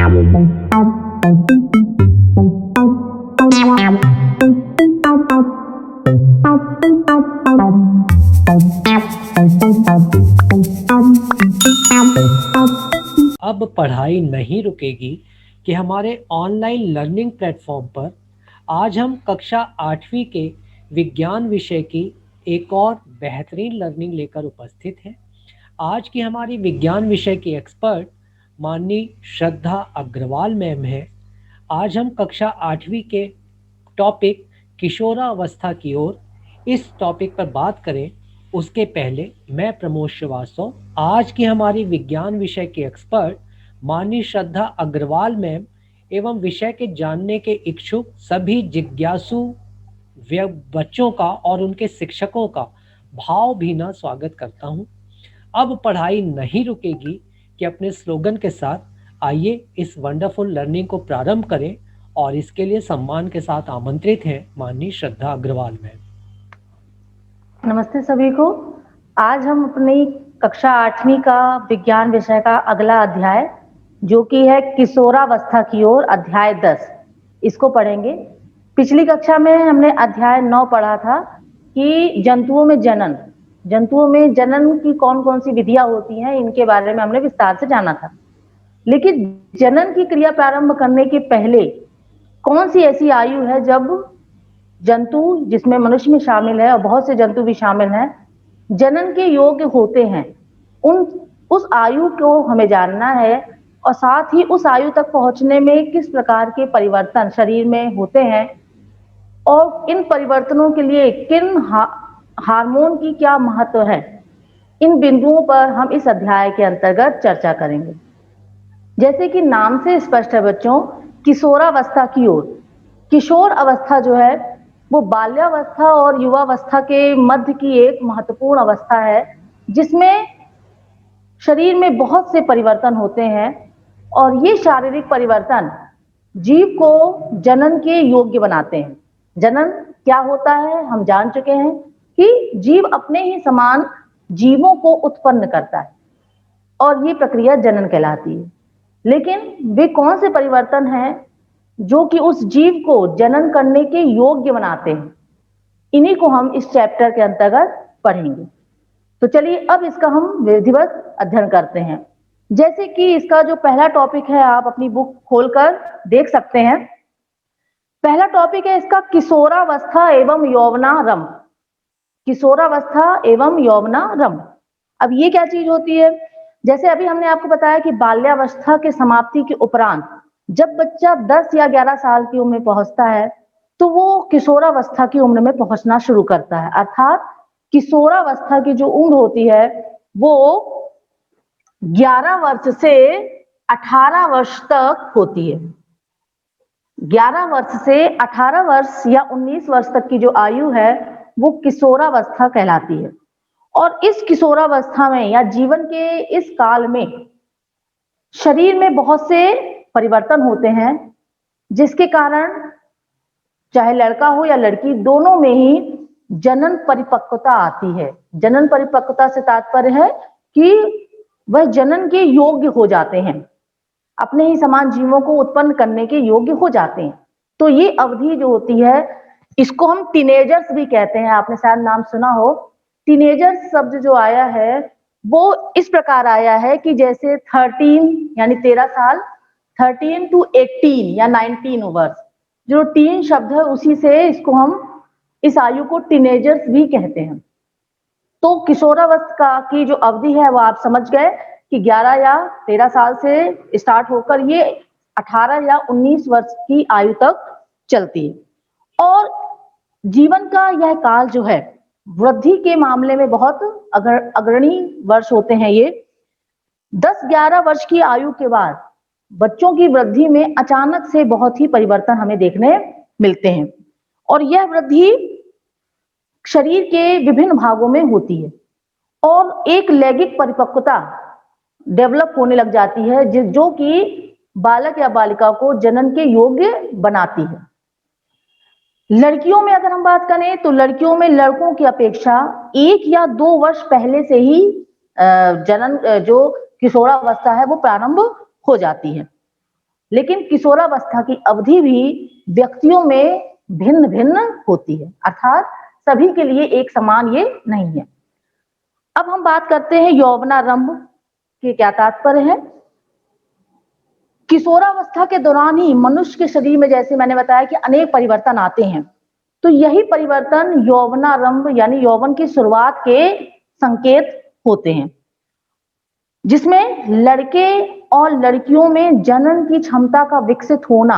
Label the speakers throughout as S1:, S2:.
S1: अब पढ़ाई नहीं रुकेगी कि हमारे ऑनलाइन लर्निंग प्लेटफॉर्म पर आज हम कक्षा 8वीं के विज्ञान विषय की एक और बेहतरीन लर्निंग लेकर उपस्थित हैं। आज की हमारी विज्ञान विषय की एक्सपर्ट माननीय श्रद्धा अग्रवाल मैम है। आज हम कक्षा 8वीं के टॉपिक किशोरावस्था की ओर इस टॉपिक पर बात करें उसके पहले मैं प्रमोद श्रीवास्तव आज की हमारी विज्ञान विषय की एक्सपर्ट माननीय श्रद्धा अग्रवाल मैम एवं विषय के जानने के इच्छुक सभी जिज्ञासु बच्चों का और उनके शिक्षकों का भावभीना स्वागत करता हूं। अब पढ़ाई नहीं रुकेगी कि अपने स्लोगन के साथ आइए इस वंडरफुल लर्निंग को प्रारंभ करें और इसके लिए सम्मान के साथ आमंत्रित हैं माननीय श्रद्धा अग्रवाल मैम।
S2: नमस्ते सभी को। आज हम अपनी कक्षा 8वीं का विज्ञान विषय का अगला अध्याय जो कि है किशोरावस्था की ओर अध्याय 10 इसको पढ़ेंगे। पिछली कक्षा में हमने अध्याय 9 पढ़ा था कि जंतुओं में जनन की कौन कौन सी विधियां होती हैं, इनके बारे में हमने विस्तार से जाना था। लेकिन जनन की क्रिया प्रारंभ करने के पहले कौन सी ऐसी आयु है जब जंतु, जिसमें मनुष्य भी शामिल है और बहुत से जंतु भी शामिल हैं, जनन के योग्य होते हैं। उस आयु को हमें जानना है और साथ ही उस आयु तक पहुंचने में किस प्रकार के परिवर्तन शरीर में होते हैं और इन परिवर्तनों के लिए किन हार्मोन की क्या महत्व है, इन बिंदुओं पर हम इस अध्याय के अंतर्गत चर्चा करेंगे। जैसे कि नाम से स्पष्ट है बच्चों, किशोरावस्था की ओर। किशोर अवस्था जो है वो बाल्यावस्था और युवावस्था के मध्य की एक महत्वपूर्ण अवस्था है जिसमें शरीर में बहुत से परिवर्तन होते हैं और ये शारीरिक परिवर्तन जीव को जनन के योग्य बनाते हैं। जनन क्या होता है हम जान चुके हैं कि जीव अपने ही समान जीवों को उत्पन्न करता है और ये प्रक्रिया जनन कहलाती है। लेकिन वे कौन से परिवर्तन हैं जो कि उस जीव को जनन करने के योग्य बनाते हैं, इन्हीं को हम इस चैप्टर के अंतर्गत पढ़ेंगे। तो चलिए अब इसका हम विधिवत अध्ययन करते हैं। जैसे कि इसका जो पहला टॉपिक है, आप अपनी बुक खोलकर देख सकते हैं। पहला टॉपिक है इसका किशोरावस्था एवं यौवनारंभ। किशोरावस्था एवं यौवनारंभ, अब ये क्या चीज होती है? जैसे अभी हमने आपको बताया कि बाल्यावस्था के समाप्ति के उपरांत जब बच्चा 10 या 11 साल की उम्र में पहुंचता है तो वो किशोरावस्था की उम्र में पहुंचना शुरू करता है। अर्थात किशोरावस्था की जो उम्र होती है वो 11 वर्ष से 18 वर्ष तक होती है। 11 वर्ष से 18 वर्ष या 19 वर्ष तक की जो आयु है वो किशोरावस्था कहलाती है। और इस किशोरावस्था में या जीवन के इस काल में शरीर में बहुत से परिवर्तन होते हैं जिसके कारण चाहे लड़का हो या लड़की, दोनों में ही जनन परिपक्वता आती है। जनन परिपक्वता से तात्पर्य है कि वह जनन के योग्य हो जाते हैं, अपने ही समान जीवों को उत्पन्न करने के योग्य हो जाते हैं। तो ये अवधि जो होती है इसको हम टीनेजर्स भी कहते हैं। आपने शायद नाम सुना हो। टीनेजर्स शब्द जो आया है वो इस प्रकार आया है कि जैसे 13 यानी 13 साल, 13 to 18 या 19 वर्ष, जो टीन शब्द है उसी से इसको हम इस आयु को टीनेजर्स भी कहते हैं। तो किशोरावस्था की जो अवधि है वो आप समझ गए कि 11 या 13 साल से स्टार्ट होकर ये 18 या 19 वर्ष की आयु तक चलती है। और जीवन का यह काल जो है वृद्धि के मामले में बहुत अग्रणी वर्ष होते हैं। ये 10-11 वर्ष की आयु के बाद बच्चों की वृद्धि में अचानक से बहुत ही परिवर्तन हमें देखने मिलते हैं और यह वृद्धि शरीर के विभिन्न भागों में होती है और एक लैंगिक परिपक्वता डेवलप होने लग जाती है जो कि बालक या बालिका को जनन के योग्य बनाती है। लड़कियों में अगर हम बात करें तो लड़कियों में लड़कों की अपेक्षा 1 या 2 वर्ष पहले से ही जनन जो किशोरावस्था है वो प्रारंभ हो जाती है। लेकिन किशोरावस्था की अवधि भी व्यक्तियों में भिन्न भिन्न होती है, अर्थात सभी के लिए एक समान ये नहीं है। अब हम बात करते हैं यौवनारंभ के क्या तात्पर्य है। किशोरावस्था के दौरान ही मनुष्य के शरीर में, जैसे मैंने बताया कि अनेक परिवर्तन आते हैं, तो यही परिवर्तन यौवनारंभ यानी यौवन की शुरुआत के संकेत होते हैं, जिसमें लड़के और लड़कियों में जनन की क्षमता का विकसित होना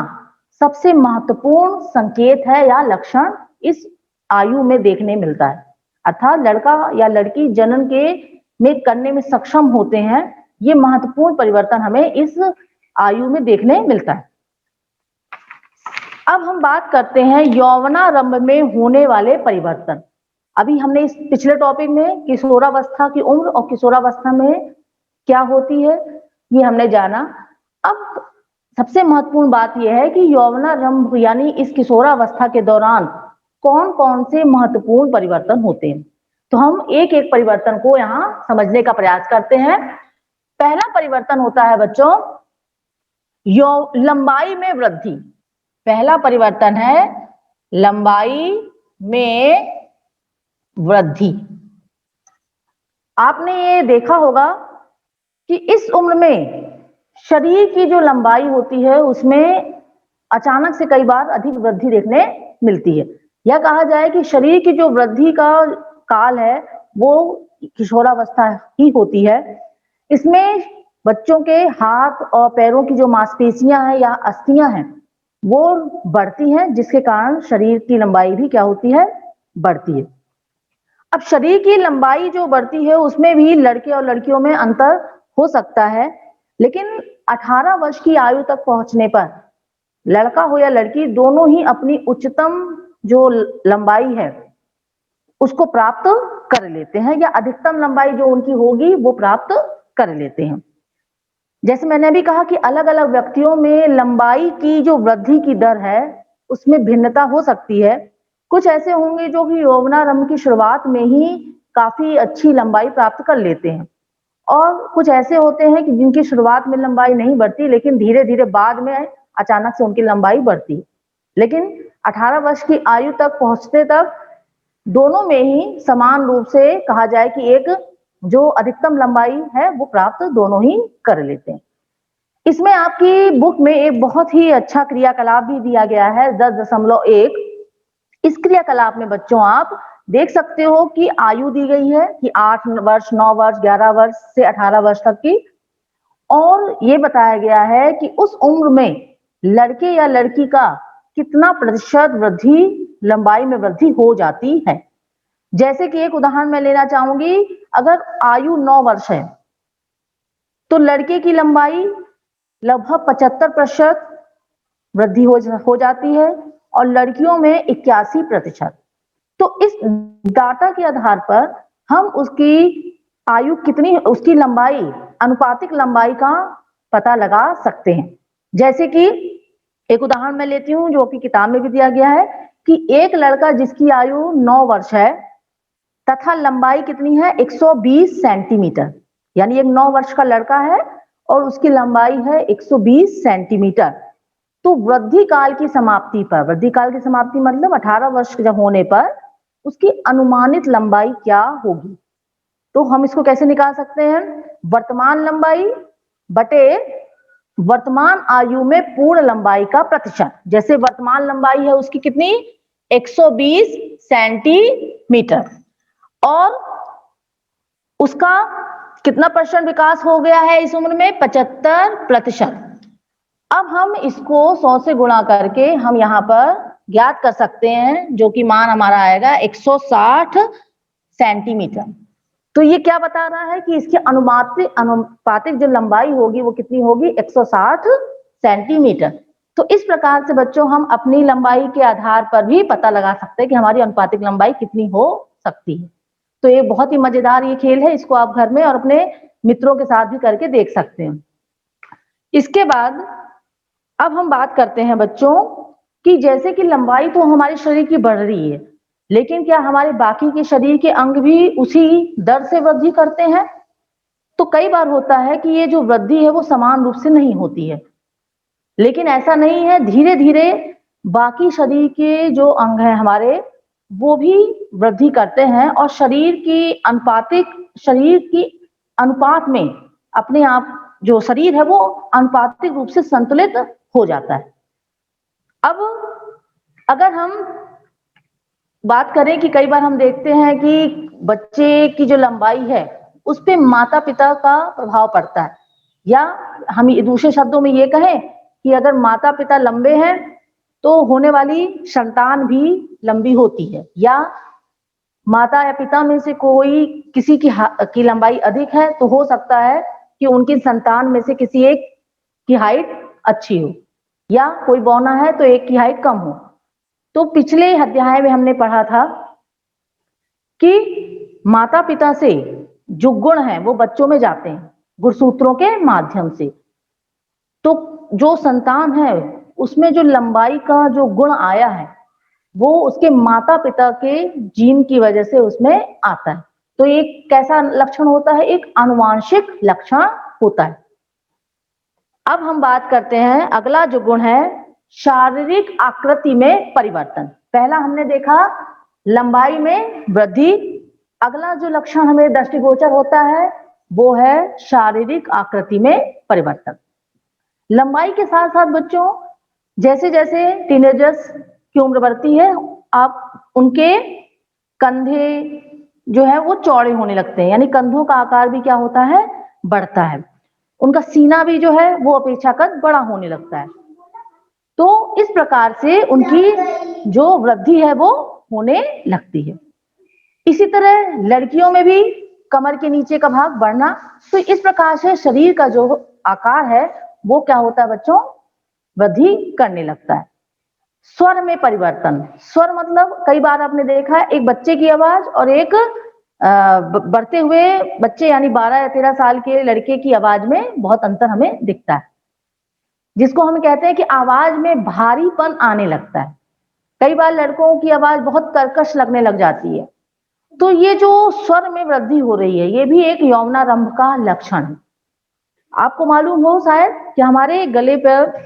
S2: सबसे महत्वपूर्ण संकेत है या लक्षण इस आयु में देखने मिलता है। अर्थात लड़का या लड़की जनन के में करने में सक्षम होते हैं, ये महत्वपूर्ण परिवर्तन हमें इस आयु में देखने मिलता है। अब हम बात करते हैं यौवनारंभ में होने वाले परिवर्तन। अभी हमने इस पिछले टॉपिक में किशोरावस्था की उम्र और किशोरावस्था में क्या होती है ये हमने जाना। अब सबसे महत्वपूर्ण बात यह है कि यौवनारंभ यानी इस किशोरावस्था के दौरान कौन कौन से महत्वपूर्ण परिवर्तन होते हैं, तो हम एक एक परिवर्तन को यहाँ समझने का प्रयास करते हैं। पहला परिवर्तन होता है बच्चों लंबाई में वृद्धि। पहला परिवर्तन है लंबाई में वृद्धि। आपने ये देखा होगा कि इस उम्र में शरीर की जो लंबाई होती है उसमें अचानक से कई बार अधिक वृद्धि देखने मिलती है। यह कहा जाए कि शरीर की जो वृद्धि का काल है वो किशोरावस्था ही होती है। इसमें बच्चों के हाथ और पैरों की जो मांसपेशियां हैं या अस्थियां हैं वो बढ़ती हैं, जिसके कारण शरीर की लंबाई भी क्या होती है, बढ़ती है। अब शरीर की लंबाई जो बढ़ती है उसमें भी लड़के और लड़कियों में अंतर हो सकता है, लेकिन 18 वर्ष की आयु तक पहुंचने पर लड़का हो या लड़की दोनों ही अपनी उच्चतम जो लंबाई है उसको प्राप्त कर लेते हैं, या अधिकतम लंबाई जो उनकी होगी वो प्राप्त कर लेते हैं। जैसे मैंने भी कहा कि अलग अलग व्यक्तियों में लंबाई की जो वृद्धि की दर है उसमें भिन्नता हो सकती है। कुछ ऐसे होंगे जो कि यौवनारंभ की शुरुआत में ही काफी अच्छी लंबाई प्राप्त कर लेते हैं, और कुछ ऐसे होते हैं कि जिनकी शुरुआत में लंबाई नहीं बढ़ती लेकिन धीरे धीरे बाद में अचानक से उनकी लंबाई बढ़ती है। लेकिन 18 वर्ष की आयु तक पहुंचते तक दोनों में ही समान रूप से कहा जाए कि एक जो अधिकतम लंबाई है वो प्राप्त दोनों ही कर लेते हैं। इसमें आपकी बुक में एक बहुत ही अच्छा क्रियाकलाप भी दिया गया है 10.1। इस क्रियाकलाप में बच्चों आप देख सकते हो कि आयु दी गई है कि 8 वर्ष, 9 वर्ष, 11 वर्ष से 18 वर्ष तक की, और ये बताया गया है कि उस उम्र में लड़के या लड़की का कितना प्रतिशत वृद्धि लंबाई में वृद्धि हो जाती है। जैसे कि एक उदाहरण मैं लेना चाहूंगी, अगर आयु 9 वर्ष है तो लड़के की लंबाई लगभग 75% वृद्धि हो जाती है और लड़कियों में 81%। तो इस डाटा के आधार पर हम उसकी आयु कितनी, उसकी लंबाई, अनुपातिक लंबाई का पता लगा सकते हैं। जैसे कि एक उदाहरण मैं लेती हूं जो कि किताब में भी दिया गया है कि एक लड़का जिसकी आयु 9 वर्ष है तथा लंबाई कितनी है 120 सेंटीमीटर, यानी एक 9 वर्ष का लड़का है और उसकी लंबाई है 120 सेंटीमीटर, तो वृद्धि काल की समाप्ति पर, वृद्धि काल की समाप्ति मतलब 18 वर्ष जब होने पर उसकी अनुमानित लंबाई क्या होगी, तो हम इसको कैसे निकाल सकते हैं, वर्तमान लंबाई बटे वर्तमान आयु में पूर्ण लंबाई का प्रतिशत। जैसे वर्तमान लंबाई है उसकी कितनी 120 सेंटीमीटर और उसका कितना परसेंट विकास हो गया है इस उम्र में 75%। अब हम इसको 100 से गुणा करके हम यहाँ पर ज्ञात कर सकते हैं, जो कि मान हमारा आएगा 160 सेंटीमीटर। तो ये क्या बता रहा है कि इसकी अनुपातिक जो लंबाई होगी वो कितनी होगी 160 सेंटीमीटर। तो इस प्रकार से बच्चों हम अपनी लंबाई के आधार पर भी पता लगा सकते हैं कि हमारी अनुपातिक लंबाई कितनी हो सकती है। तो ये बहुत ही मजेदार ये खेल है, इसको आप घर में और अपने मित्रों के साथ भी करके देख सकते हैं। इसके बाद अब हम बात करते हैं बच्चों कि जैसे कि लंबाई तो हमारे शरीर की बढ़ रही है, लेकिन क्या हमारे बाकी के शरीर के अंग भी उसी दर से वृद्धि करते हैं? तो कई बार होता है कि ये जो वृद्धि है वो समान रूप से नहीं होती है, लेकिन ऐसा नहीं है, धीरे धीरे बाकी शरीर के जो अंग हैं हमारे, वो भी वृद्धि करते हैं और शरीर की अनुपात में अपने आप जो शरीर है वो अनुपातिक रूप से संतुलित हो जाता है। अब अगर हम बात करें कि कई बार हम देखते हैं कि बच्चे की जो लंबाई है उस पे माता पिता का प्रभाव पड़ता है, या हम दूसरे शब्दों में ये कहें कि अगर माता पिता लंबे हैं तो होने वाली संतान भी लंबी होती है, या माता या पिता में से कोई किसी की लंबाई अधिक है तो हो सकता है कि उनकी संतान में से किसी एक की हाइट अच्छी हो, या कोई बौना है तो एक की हाइट कम हो। तो पिछले अध्याय में हमने पढ़ा था कि माता पिता से जो गुण हैं वो बच्चों में जाते हैं गुणसूत्रों के माध्यम से। तो जो संतान है उसमें जो लंबाई का जो गुण आया है वो उसके माता पिता के जीन की वजह से उसमें आता है। तो एक कैसा लक्षण होता है? एक आनुवांशिक लक्षण होता है। अब हम बात करते हैं, अगला जो गुण है शारीरिक आकृति में परिवर्तन। पहला हमने देखा लंबाई में वृद्धि, अगला जो लक्षण हमें दृष्टिगोचर होता है वो है शारीरिक आकृति में परिवर्तन। लंबाई के साथ साथ बच्चों जैसे जैसे टीनेजर्स की उम्र बढ़ती है, आप उनके कंधे जो है वो चौड़े होने लगते हैं, यानी कंधों का आकार भी क्या होता है? बढ़ता है। उनका सीना भी जो है वो अपेक्षाकृत बड़ा होने लगता है। तो इस प्रकार से उनकी जो वृद्धि है वो होने लगती है। इसी तरह लड़कियों में भी कमर के नीचे का भाग बढ़ना। तो इस प्रकार से शरीर का जो आकार है वो क्या होता है बच्चों? वृद्धि करने लगता है। स्वर में परिवर्तन। स्वर मतलब कई बार आपने देखा है एक बच्चे की आवाज और एक बढ़ते हुए बच्चे यानी 12 या 13 साल के लड़के की आवाज में बहुत अंतर हमें दिखता है, जिसको हम कहते हैं कि आवाज में भारीपन आने लगता है। कई बार लड़कों की आवाज बहुत कर्कश लगने लग जाती है। तो ये जो स्वर में वृद्धि हो रही है ये भी एक यौवनारंभ का लक्षण है। आपको मालूम हो शायद कि हमारे गले पर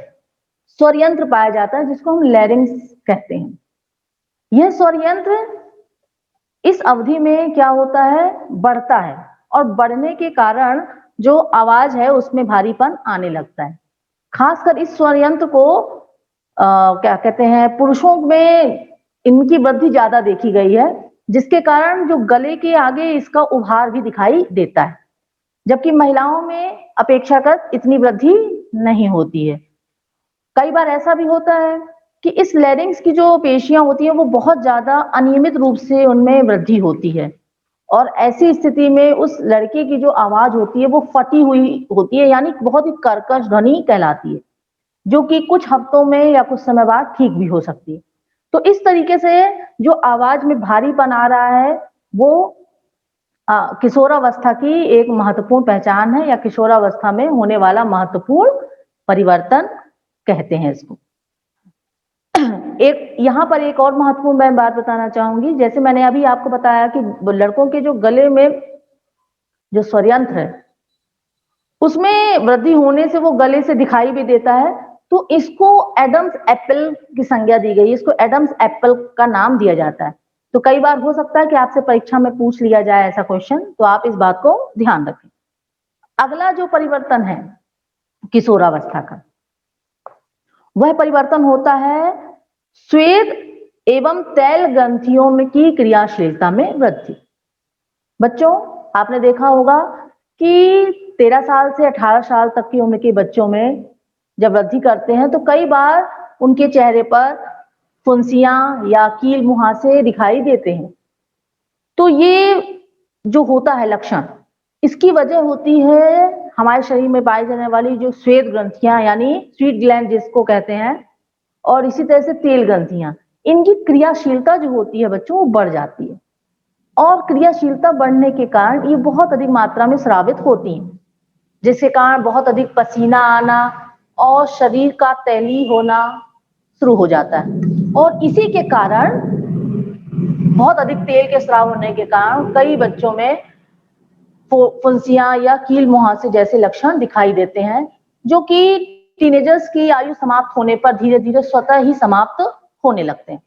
S2: स्वर यंत्र पाया जाता है जिसको हम लैरिंक्स कहते हैं। यह स्वर यंत्र इस अवधि में क्या होता है? बढ़ता है, और बढ़ने के कारण जो आवाज है उसमें भारीपन आने लगता है। खासकर इस स्वर यंत्र को क्या कहते हैं, पुरुषों में इनकी वृद्धि ज्यादा देखी गई है, जिसके कारण जो गले के आगे इसका उभार भी दिखाई देता है, जबकि महिलाओं में अपेक्षाकृत इतनी वृद्धि नहीं होती है। कई बार ऐसा भी होता है कि इस लैरिंक्स की जो पेशियां होती हैं वो बहुत ज्यादा अनियमित रूप से उनमें वृद्धि होती है, और ऐसी स्थिति में उस लड़के की जो आवाज होती है वो फटी हुई होती है, यानी बहुत ही कर्कश ध्वनि कहलाती है, जो कि कुछ हफ्तों में या कुछ समय बाद ठीक भी हो सकती है। तो इस तरीके से जो आवाज में भारीपन आ रहा है वो किशोरावस्था की एक महत्वपूर्ण पहचान है, या किशोरावस्था में होने वाला महत्वपूर्ण परिवर्तन कहते हैं इसको। एक यहाँ पर एक और महत्वपूर्ण मैं बात बताना चाहूंगी। जैसे मैंने अभी आपको बताया कि लड़कों के जो गले में जो स्वरयंत्र है उसमें वृद्धि होने से वो गले से दिखाई भी देता है, तो इसको एडम्स एप्पल की संज्ञा दी गई है, इसको एडम्स एप्पल का नाम दिया जाता है। तो कई बार हो सकता है कि आपसे परीक्षा में पूछ लिया जाए ऐसा क्वेश्चन, तो आप इस बात को ध्यान रखें। अगला जो परिवर्तन है किशोरावस्था का, वह परिवर्तन होता है स्वेद एवं तैल ग्रंथियों में की क्रियाशीलता में वृद्धि। बच्चों आपने देखा होगा कि 13 साल से 18 साल तक की उम्र के बच्चों में जब वृद्धि करते हैं तो कई बार उनके चेहरे पर फुंसियां या कील मुहासे दिखाई देते हैं। तो ये जो होता है लक्षण, इसकी वजह होती है हमारे शरीर में पाई जाने वाली जो श्वेत ग्रंथियां यानी स्वीट ग्लैंड जिसको कहते हैं, और इसी तरह से तेल ग्रंथियां, इनकी क्रियाशीलता जो होती है बच्चों वो बढ़ जाती है, और क्रियाशीलता बढ़ने के कारण ये बहुत अधिक मात्रा में स्रावित होती हैं, जिसके कारण बहुत अधिक पसीना आना और शरीर का तैलीय होना शुरू हो जाता है। और इसी के कारण बहुत अधिक तेल के स्राव होने के कारण कई बच्चों में फुंसियां या कील मुहासे जैसे लक्षण दिखाई देते हैं, जो कि टीनेजर्स की आयु समाप्त होने पर धीरे धीरे स्वतः ही समाप्त होने लगते हैं।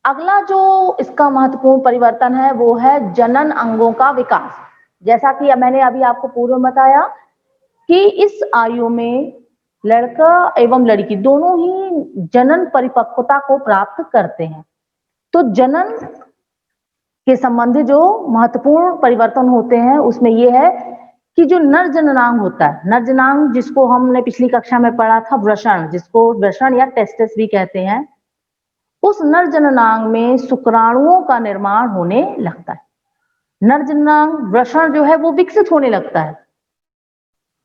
S2: अगला जो इसका महत्वपूर्ण परिवर्तन है वो है जनन अंगों का विकास। जैसा कि मैंने अभी आपको पूर्व में बताया कि इस आयु में लड़का एवं लड़की दोनों ही जनन परिपक्वता को प्राप्त करते हैं। तो जनन के संबंधी जो महत्वपूर्ण परिवर्तन होते हैं उसमें यह है कि जो नर जननांग होता है, नर जननांग जिसको हमने पिछली कक्षा में पढ़ा था वृषण, जिसको वृषण या टेस्टिस भी कहते हैं, उस नर जननांग में शुक्राणुओं का निर्माण होने लगता है। नर जननांग वृषण जो है वो विकसित होने लगता है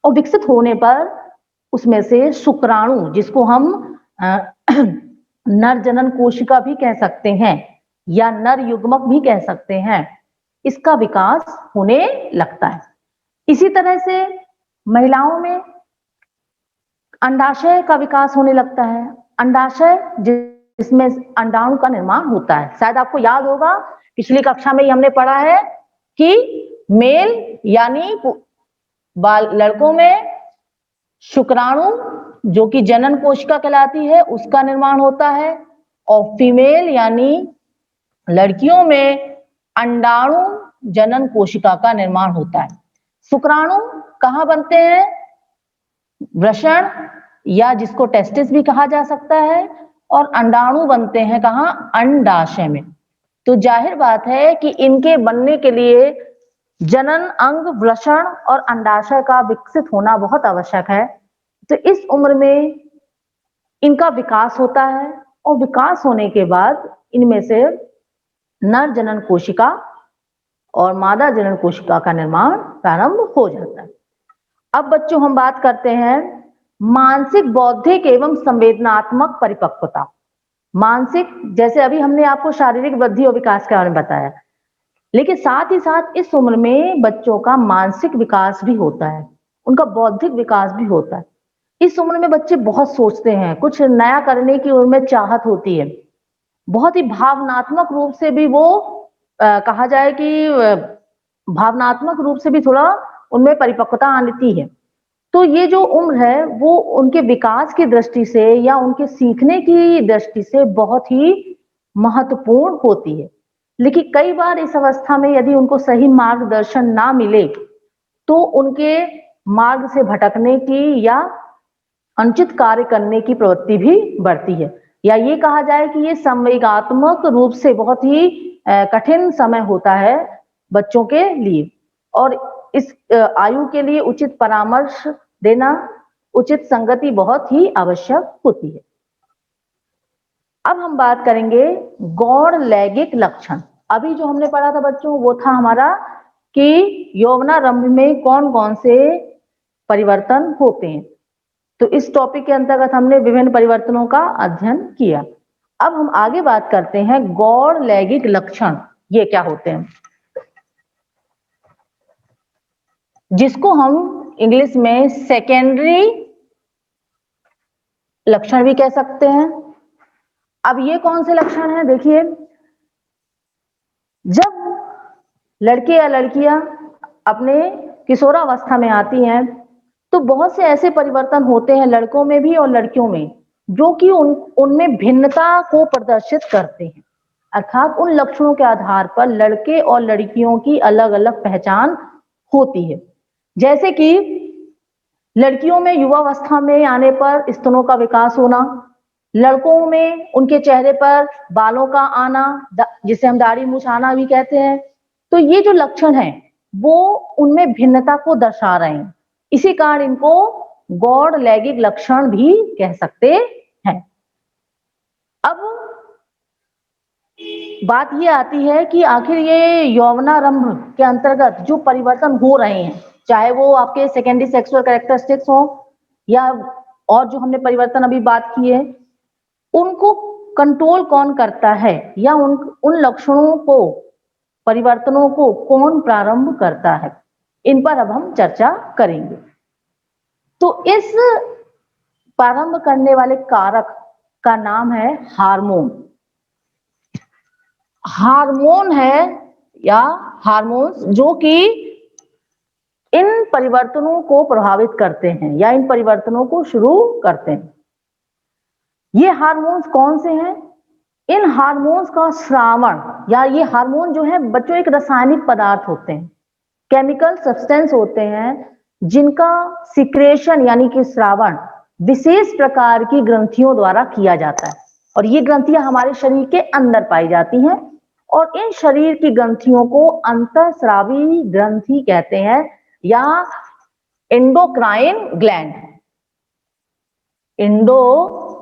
S2: और विकसित होने पर उसमें से शुक्राणु, जिसको हम नर जनन कोशिका भी कह सकते हैं या नर युग्मक भी कह सकते हैं, इसका विकास होने लगता है। इसी तरह से महिलाओं में अंडाशय का विकास होने लगता है। अंडाशय जिसमें अंडाणु का निर्माण होता है। शायद आपको याद होगा पिछली कक्षा में ही हमने पढ़ा है कि मेल यानी लड़कों में शुक्राणु जो कि जनन कोशिका कहलाती है उसका निर्माण होता है और फीमेल यानी लड़कियों में अंडाणु जनन कोशिका का निर्माण होता है। शुक्राणु कहाँ बनते हैं? वृषण या जिसको टेस्टिस भी कहा जा सकता है, और अंडाणु बनते हैं कहाँ? अंडाशय में। तो जाहिर बात है कि इनके बनने के लिए जनन अंग, वृषण और अंडाशय का विकसित होना बहुत आवश्यक है। तो इस उम्र में इनका विकास होता है और विकास होने के बाद इनमें से नर जनन कोशिका और मादा जनन कोशिका का निर्माण प्रारंभ हो जाता है। अब बच्चों हम बात करते हैं मानसिक, बौद्धिक एवं संवेदनात्मक परिपक्वता। मानसिक, जैसे अभी हमने आपको शारीरिक वृद्धि और विकास के बारे में बताया, लेकिन साथ ही साथ इस उम्र में बच्चों का मानसिक विकास भी होता है, उनका बौद्धिक विकास भी होता है। इस उम्र में बच्चे बहुत सोचते हैं, कुछ नया करने की उनमें चाहत होती है, बहुत ही भावनात्मक रूप से भी वो कहा जाए कि भावनात्मक रूप से भी थोड़ा उनमें परिपक्वता आती है। तो ये जो उम्र है वो उनके विकास की दृष्टि से या उनके सीखने की दृष्टि से बहुत ही महत्वपूर्ण होती है। लेकिन कई बार इस अवस्था में यदि उनको सही मार्गदर्शन ना मिले तो उनके मार्ग से भटकने की या अनुचित कार्य करने की प्रवृत्ति भी बढ़ती है, या ये कहा जाए कि ये संवेगात्मक रूप से बहुत ही कठिन समय होता है बच्चों के लिए, और इस आयु के लिए उचित परामर्श देना, उचित संगति बहुत ही आवश्यक होती है। अब हम बात करेंगे गौण लैंगिक लक्षण। अभी जो हमने पढ़ा था बच्चों वो था हमारा कि यौवनारंभ में कौन कौन से परिवर्तन होते हैं। तो इस टॉपिक के अंतर्गत हमने विभिन्न परिवर्तनों का अध्ययन किया। अब हम आगे बात करते हैं गौण लैंगिक लक्षण, ये क्या होते हैं, जिसको हम इंग्लिश में सेकेंडरी लक्षण भी कह सकते हैं। अब ये कौन से लक्षण हैं? देखिए, जब लड़के या लड़कियां अपने किशोरावस्था में आती हैं तो बहुत से ऐसे परिवर्तन होते हैं लड़कों में भी और लड़कियों में जो कि उनमें भिन्नता को प्रदर्शित करते हैं। अर्थात उन लक्षणों के आधार पर लड़के और लड़कियों की अलग अलग पहचान होती है। जैसे कि लड़कियों में युवावस्था में आने पर स्तनों का विकास होना, लड़कों में उनके चेहरे पर बालों का आना, जिसे हम दाढ़ी मूछ आना भी कहते हैं। तो ये जो लक्षण हैं वो उनमें भिन्नता को दर्शा रहे हैं, इसी कारण इनको गौण लैंगिक लक्षण भी कह सकते हैं। अब बात ये आती है कि आखिर ये यौवनारंभ के अंतर्गत जो परिवर्तन हो रहे हैं, चाहे वो आपके सेकेंडरी सेक्सुअल कैरेक्टरिस्टिक्स हो या और जो हमने परिवर्तन अभी बात की है, उनको कंट्रोल कौन करता है या उन लक्षणों को, परिवर्तनों को कौन प्रारंभ करता है, इन पर अब हम चर्चा करेंगे। तो इस प्रारंभ करने वाले कारक का नाम है हार्मोन। हार्मोन है या हार्मोन्स जो कि इन परिवर्तनों को प्रभावित करते हैं या इन परिवर्तनों को शुरू करते हैं। ये हार्मोन्स कौन से हैं? इन हार्मोन्स का स्रावण, या ये हार्मोन जो है बच्चों एक रासायनिक पदार्थ होते हैं, केमिकल सब्सटेंस होते हैं, जिनका सिक्रेशन यानी कि स्रावण विशेष प्रकार की ग्रंथियों द्वारा किया जाता है। और ये ग्रंथियां हमारे शरीर के अंदर पाई जाती हैं और इन शरीर की ग्रंथियों को अंतःस्रावी ग्रंथि कहते हैं या एंडोक्राइन ग्लैंड, एंडोक्राइन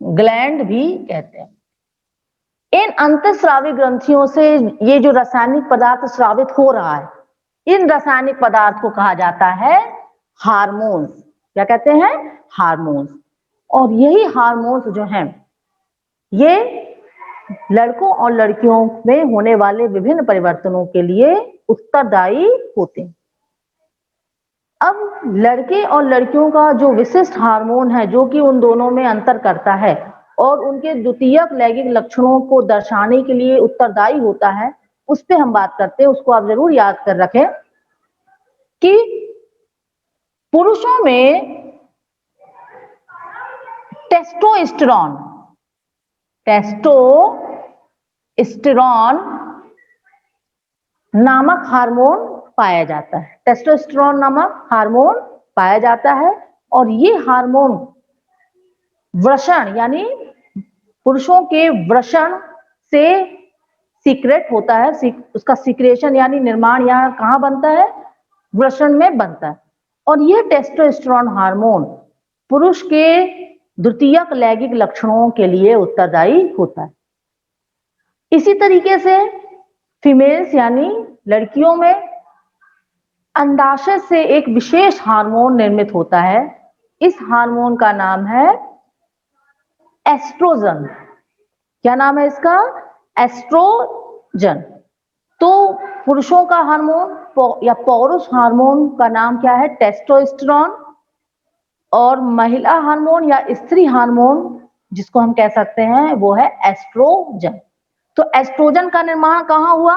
S2: ग्लैंड भी कहते हैं। इन अंतःस्रावी ग्रंथियों से ये जो रासायनिक पदार्थ स्रावित हो रहा है, इन रासायनिक पदार्थ को कहा जाता है हार्मोन्स। क्या कहते हैं? हार्मोन्स। और यही हार्मोन्स जो हैं ये लड़कों और लड़कियों में होने वाले विभिन्न परिवर्तनों के लिए उत्तरदायी होते हैं। अब लड़के और लड़कियों का जो विशिष्ट हार्मोन है जो कि उन दोनों में अंतर करता है और उनके द्वितीयक लैंगिक लक्षणों को दर्शाने के लिए उत्तरदायी होता है, उस पर हम बात करते हैं। उसको आप जरूर याद कर रखें कि पुरुषों में टेस्टोस्टेरोन नामक हार्मोन पाया जाता है। टेस्टोस्टेरोन नामक हार्मोन पाया जाता है और ये हार्मोन वृषण यानी पुरुषों के वृषण से सीक्रेट होता है। उसका सीक्रेशन यानी निर्माण यहाँ कहाँ बनता है? वृषण में बनता है। और यह टेस्टोस्टेरोन हार्मोन पुरुष के द्वितीयक लैंगिक लक्षणों के लिए उत्तरदायी होता है। इसी तरीके से फीमेल्स यानी लड़कियों में अंडाशय से एक विशेष हार्मोन निर्मित होता है। इस हार्मोन का नाम है एस्ट्रोजन। क्या नाम है इसका? एस्ट्रोजन। तो पुरुषों का हार्मोन या पौरुष हार्मोन का नाम क्या है? टेस्टोस्टेरोन। और महिला हार्मोन या स्त्री हार्मोन जिसको हम कह सकते हैं वो है एस्ट्रोजन। तो एस्ट्रोजन का निर्माण कहाँ हुआ?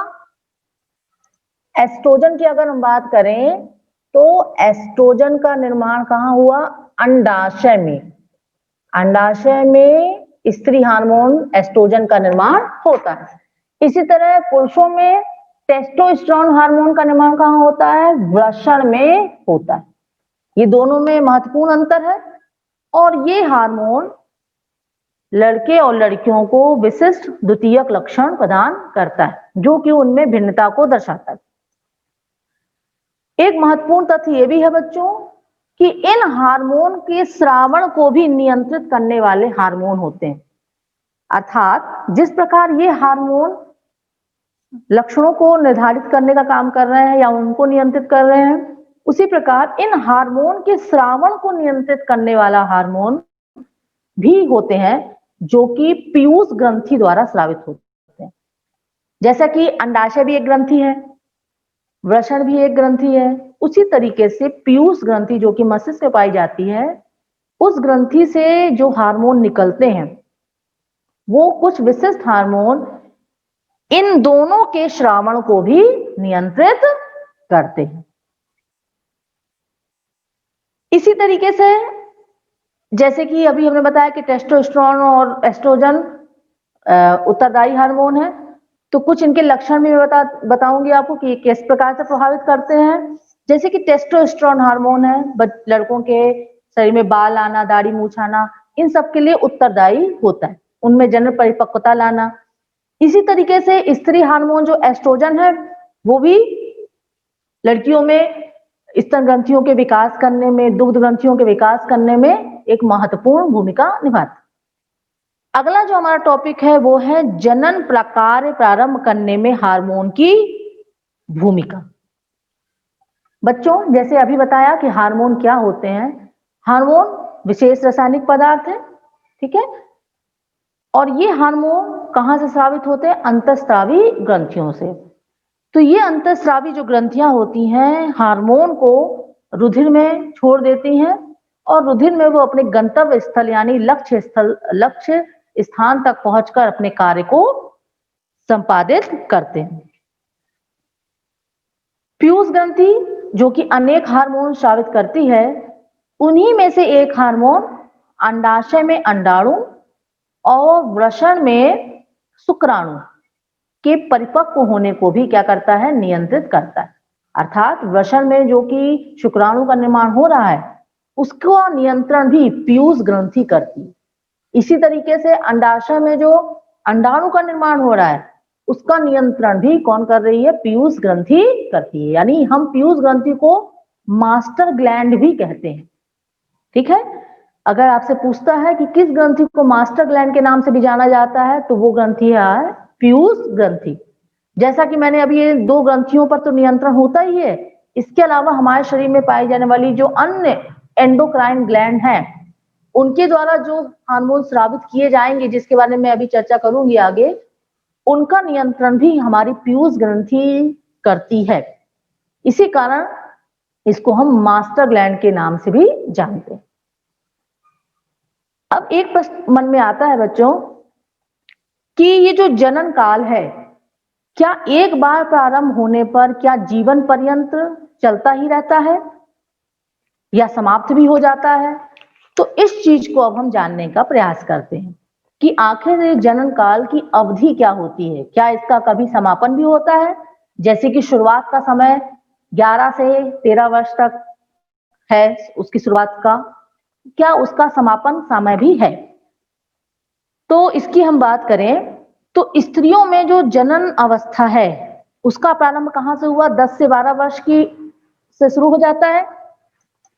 S2: एस्ट्रोजन की अगर हम बात करें तो एस्ट्रोजन का निर्माण कहाँ हुआ? अंडाशय में। अंडाशय में स्त्री हार्मोन एस्ट्रोजन का निर्माण होता है। इसी तरह पुरुषों में टेस्टोस्टेरोन हार्मोन का निर्माण कहाँ होता है? वृषण में होता है। ये दोनों में महत्वपूर्ण अंतर है और ये हार्मोन लड़के और लड़कियों को विशिष्ट द्वितीयक लक्षण प्रदान करता है जो कि उनमें भिन्नता को दर्शाता है। एक महत्वपूर्ण तथ्य यह भी है बच्चों कि इन हार्मोन के स्रावण को भी नियंत्रित करने वाले हार्मोन होते हैं। अर्थात जिस प्रकार ये हार्मोन लक्षणों को निर्धारित करने का काम कर रहे हैं या उनको नियंत्रित कर रहे हैं, उसी प्रकार इन हार्मोन के स्रावण को नियंत्रित करने वाला हार्मोन भी होते हैं जो कि पीयूष ग्रंथि द्वारा स्रावित होते हैं। जैसा कि अंडाशय भी एक ग्रंथि है, वृषण भी एक ग्रंथि है, उसी तरीके से पीयूष ग्रंथि जो कि मस्तिष्क में पाई जाती है, उस ग्रंथि से जो हार्मोन निकलते हैं वो कुछ विशिष्ट हार्मोन इन दोनों के श्रावण को भी नियंत्रित करते हैं। इसी तरीके से जैसे कि अभी हमने बताया कि टेस्टोस्टेरोन और एस्ट्रोजन उत्तरदायी हार्मोन है, तो कुछ इनके लक्षण भी मैं बताऊंगी आपको कि किस प्रकार से प्रभावित करते हैं। जैसे कि टेस्टोस्टेरोन हार्मोन है लड़कों के शरीर में बाल आना, दाढ़ी मूछ आना, इन सब के लिए उत्तरदायी होता है, उनमें जन्म परिपक्वता लाना। इसी तरीके से स्त्री हार्मोन जो एस्ट्रोजन है वो भी लड़कियों में स्तन ग्रंथियों के विकास करने में, दुग्ध ग्रंथियों के विकास करने में एक महत्वपूर्ण भूमिका निभाता है। अगला जो हमारा टॉपिक है वो है जनन प्रकार प्रारंभ करने में हार्मोन की भूमिका। बच्चों जैसे अभी बताया कि हार्मोन क्या होते हैं, हार्मोन विशेष रासायनिक पदार्थ है, ठीक है, और ये हार्मोन कहाँ से स्रावित होते हैं? अंतःस्रावी ग्रंथियों से। तो ये अंतःस्रावी जो ग्रंथियां होती हैं हार्मोन को रुधिर में छोड़ देती हैं और रुधिर में वो अपने गंतव्य स्थल यानी लक्ष्य स्थान तक पहुंचकर अपने कार्य को संपादित करते हैं। पीयूष ग्रंथि जो कि अनेक हार्मोन स्रावित करती है, उन्हीं में से एक हार्मोन अंडाशय में अंडाणु और वृषण में शुक्राणु के परिपक्व होने को भी क्या करता है, नियंत्रित करता है। अर्थात वृषण में जो कि शुक्राणु का निर्माण हो रहा है, उसका नियंत्रण भी पीयूष ग्रंथि करती है। इसी तरीके से अंडाशय में जो अंडाणु का निर्माण हो रहा है, उसका नियंत्रण भी कौन कर रही है, पीयूष ग्रंथि करती है। यानी हम पीयूष ग्रंथि को मास्टर ग्लैंड भी कहते हैं। ठीक है, अगर आपसे पूछता है कि किस ग्रंथि को मास्टर ग्लैंड के नाम से भी जाना जाता है, तो वो ग्रंथि है पीयूष ग्रंथि। जैसा कि मैंने अभी ये दो ग्रंथियों पर तो नियंत्रण होता ही है, इसके अलावा हमारे शरीर में पाई जाने वाली जो अन्य एंडोक्राइन ग्लैंड हैं, उनके द्वारा जो हार्मोन स्रावित किए जाएंगे, जिसके बारे में अभी चर्चा करूंगी आगे, उनका नियंत्रण भी हमारी पीयूष ग्रंथि करती है। इसी कारण इसको हम मास्टर ग्लैंड के नाम से भी जानते हैं। अब एक प्रश्न मन में आता है बच्चों कि ये जो जनन काल है, क्या एक बार प्रारंभ होने पर क्या जीवन पर्यंत चलता ही रहता है या समाप्त भी हो जाता है? तो इस चीज को अब हम जानने का प्रयास करते हैं कि आखिर ये जनन काल की अवधि क्या होती है। क्या इसका कभी समापन भी होता है, जैसे कि शुरुआत का समय 11 से 13 वर्ष तक है उसकी शुरुआत का, क्या उसका समापन समय भी है? तो इसकी हम बात करें तो स्त्रियों में जो जनन अवस्था है, उसका प्रारंभ कहां से हुआ, 10 से 12 वर्ष की से शुरू हो जाता है,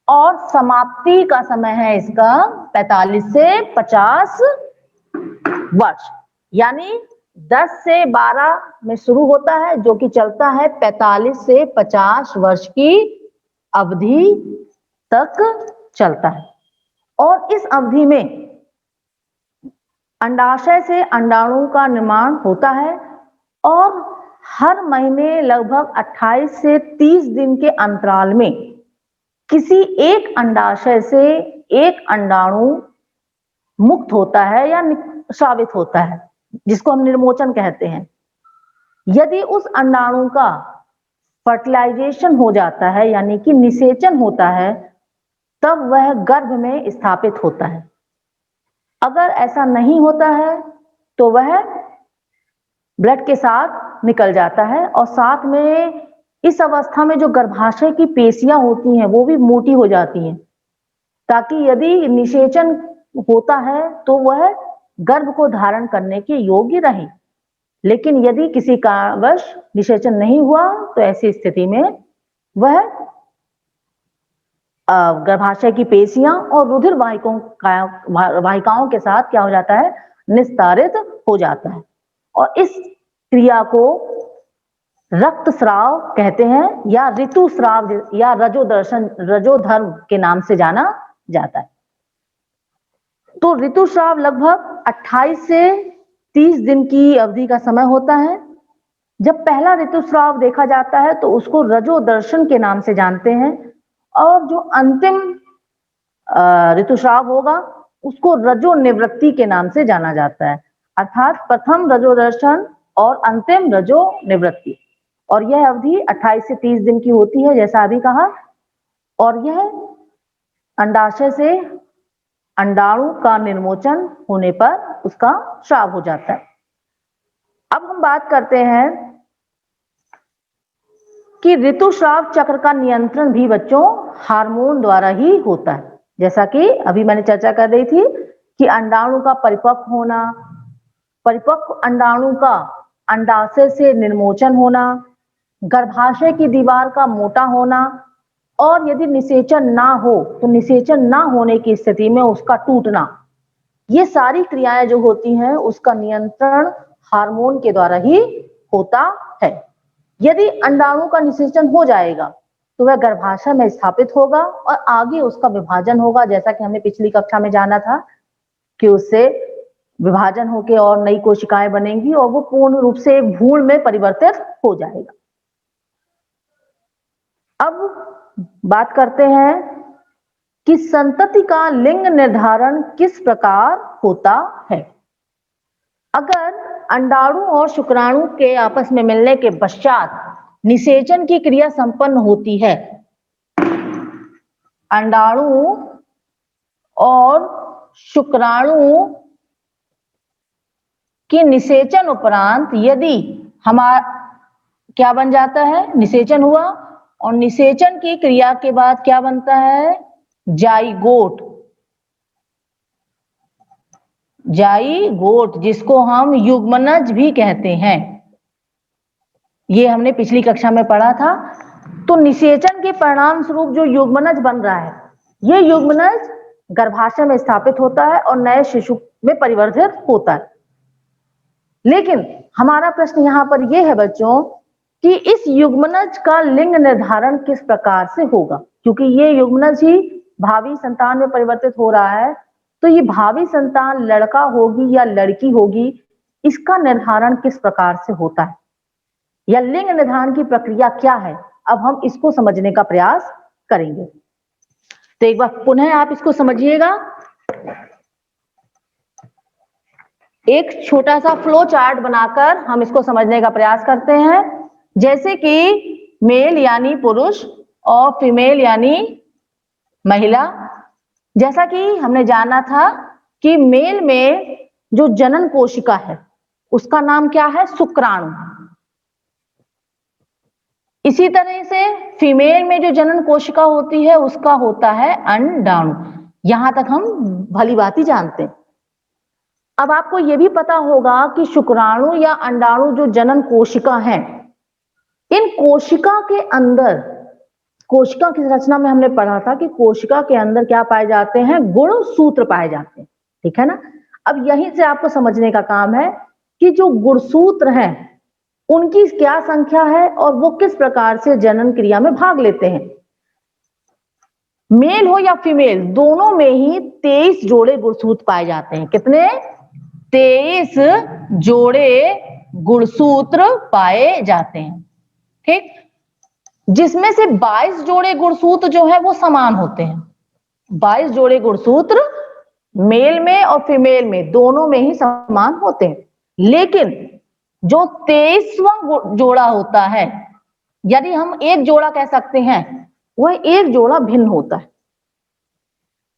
S2: और समाप्ति का समय है इसका 45 से 50 वर्ष। यानी 10 से 12 में शुरू होता है, जो कि चलता है 45 से 50 वर्ष की अवधि तक चलता है। और इस अवधि में अंडाशय से अंडाणु का निर्माण होता है, और हर महीने लगभग 28 से 30 दिन के अंतराल में किसी एक अंडाशय से एक अंडाणु मुक्त होता है या स्रावित होता है, जिसको हम निर्मोचन कहते हैं। यदि उस अंडाणु का फर्टिलाइजेशन हो जाता है, यानी कि निषेचन होता है, तब वह गर्भ में स्थापित होता है। अगर ऐसा नहीं होता है तो वह ब्लड के साथ निकल जाता है, और साथ में इस अवस्था में जो गर्भाशय की पेशियां होती हैं वो भी मोटी हो जाती हैं, ताकि यदि निषेचन होता है तो वह गर्भ को धारण करने के योग्य रहे। लेकिन यदि किसी कारणवश निषेचन नहीं हुआ तो ऐसी स्थिति में वह गर्भाशय की पेशियां और रुधिर वाहिकाओं के साथ क्या हो जाता है, निस्तारित हो जाता है। और इस क्रिया को रक्तस्राव कहते हैं, या ऋतुस्राव या रजोधर्म के नाम से जाना जाता है। तो ऋतुस्राव लगभग 28 से 30 दिन की अवधि का समय होता है। जब पहला ऋतुस्राव देखा जाता है तो उसको रजोदर्शन के नाम से जानते हैं, और जो अंतिम ऋतुस्राव होगा उसको रजो निवृत्ति के नाम से जाना जाता है। अर्थात प्रथम रजोदर्शन और अंतिम रजो निवृत्ति, और यह अवधि 28 से 30 दिन की होती है, जैसा अभी कहा। और यह अंडाशय से अंडाणु का निर्मोचन होने पर उसका स्राव हो जाता है। अब हम बात करते हैं कि ऋतुस्राव चक्र का नियंत्रण भी बच्चों हार्मोन द्वारा ही होता है। जैसा कि अभी मैंने चर्चा कर रही थी कि अंडाणु का परिपक्व होना, परिपक्व अंडाणु का अंडाशय से निर्मोचन होना, गर्भाशय की दीवार का मोटा होना, और यदि निषेचन ना हो तो निषेचन ना होने की स्थिति में उसका टूटना, ये सारी क्रियाएं जो होती हैं उसका नियंत्रण हार्मोन के द्वारा ही होता है। यदि अंडाणु का निषेचन हो जाएगा तो वह गर्भाशय में स्थापित होगा और आगे उसका विभाजन होगा, जैसा कि हमने पिछली कक्षा में जाना था कि उससे विभाजन होकर और नई कोशिकाएं बनेंगी और वो पूर्ण रूप से भ्रूण में परिवर्तित हो जाएगा। अब बात करते हैं कि संतति का लिंग निर्धारण किस प्रकार होता है। अगर अंडाणु और शुक्राणु के आपस में मिलने के पश्चात निषेचन की क्रिया संपन्न होती है। अंडाणु और शुक्राणु के निषेचन उपरांत यदि हमारा क्या बन जाता है, निषेचन हुआ और निषेचन की क्रिया के बाद क्या बनता है, जाइगोट। जाइगोट जिसको हम युग्मनज भी कहते हैं, ये हमने पिछली कक्षा में पढ़ा था। तो निषेचन के परिणाम स्वरूप जो युग्मनज बन रहा है, ये युग्मनज गर्भाशय में स्थापित होता है और नए शिशु में परिवर्तित होता है। लेकिन हमारा प्रश्न यहाँ पर यह है बच्चों कि इस युग्मनज का लिंग निर्धारण किस प्रकार से होगा, क्योंकि ये युग्मनज ही भावी संतान में परिवर्तित हो रहा है। तो ये भावी संतान लड़का होगी या लड़की होगी, इसका निर्धारण किस प्रकार से होता है या लिंग निर्धारण की प्रक्रिया क्या है, अब हम इसको समझने का प्रयास करेंगे। तो एक बार पुनः आप इसको समझिएगा। एक छोटा सा फ्लो चार्ट बनाकर हम इसको समझने का प्रयास करते हैं। जैसे कि मेल यानी पुरुष और फीमेल यानी महिला। जैसा कि हमने जाना था कि मेल में जो जनन कोशिका है उसका नाम क्या है, शुक्राणु। इसी तरह से फीमेल में जो जनन कोशिका होती है उसका होता है अंडाणु। यहां तक हम भली भांति जानते हैं। अब आपको यह भी पता होगा कि शुक्राणु या अंडाणु जो जनन कोशिका है, इन कोशिका के अंदर, कोशिका की रचना में हमने पढ़ा था कि कोशिका के अंदर क्या पाए जाते हैं, गुणसूत्र पाए जाते हैं। ठीक है ना। अब यहीं से आपको समझने का काम है कि जो गुणसूत्र हैं उनकी क्या संख्या है और वो किस प्रकार से जनन क्रिया में भाग लेते हैं। मेल हो या फीमेल, दोनों में ही 23 जोड़े गुणसूत्र पाए जाते हैं। कितने? 23 जोड़े गुणसूत्र पाए जाते हैं। ठीक, जिसमें से 22 जोड़े गुणसूत्र जो है वो समान होते हैं। 22 जोड़े गुणसूत्र मेल में और फीमेल में दोनों में ही समान होते हैं। लेकिन जो 23वां जोड़ा होता है, यदि हम एक जोड़ा कह सकते हैं, वह एक जोड़ा भिन्न होता है।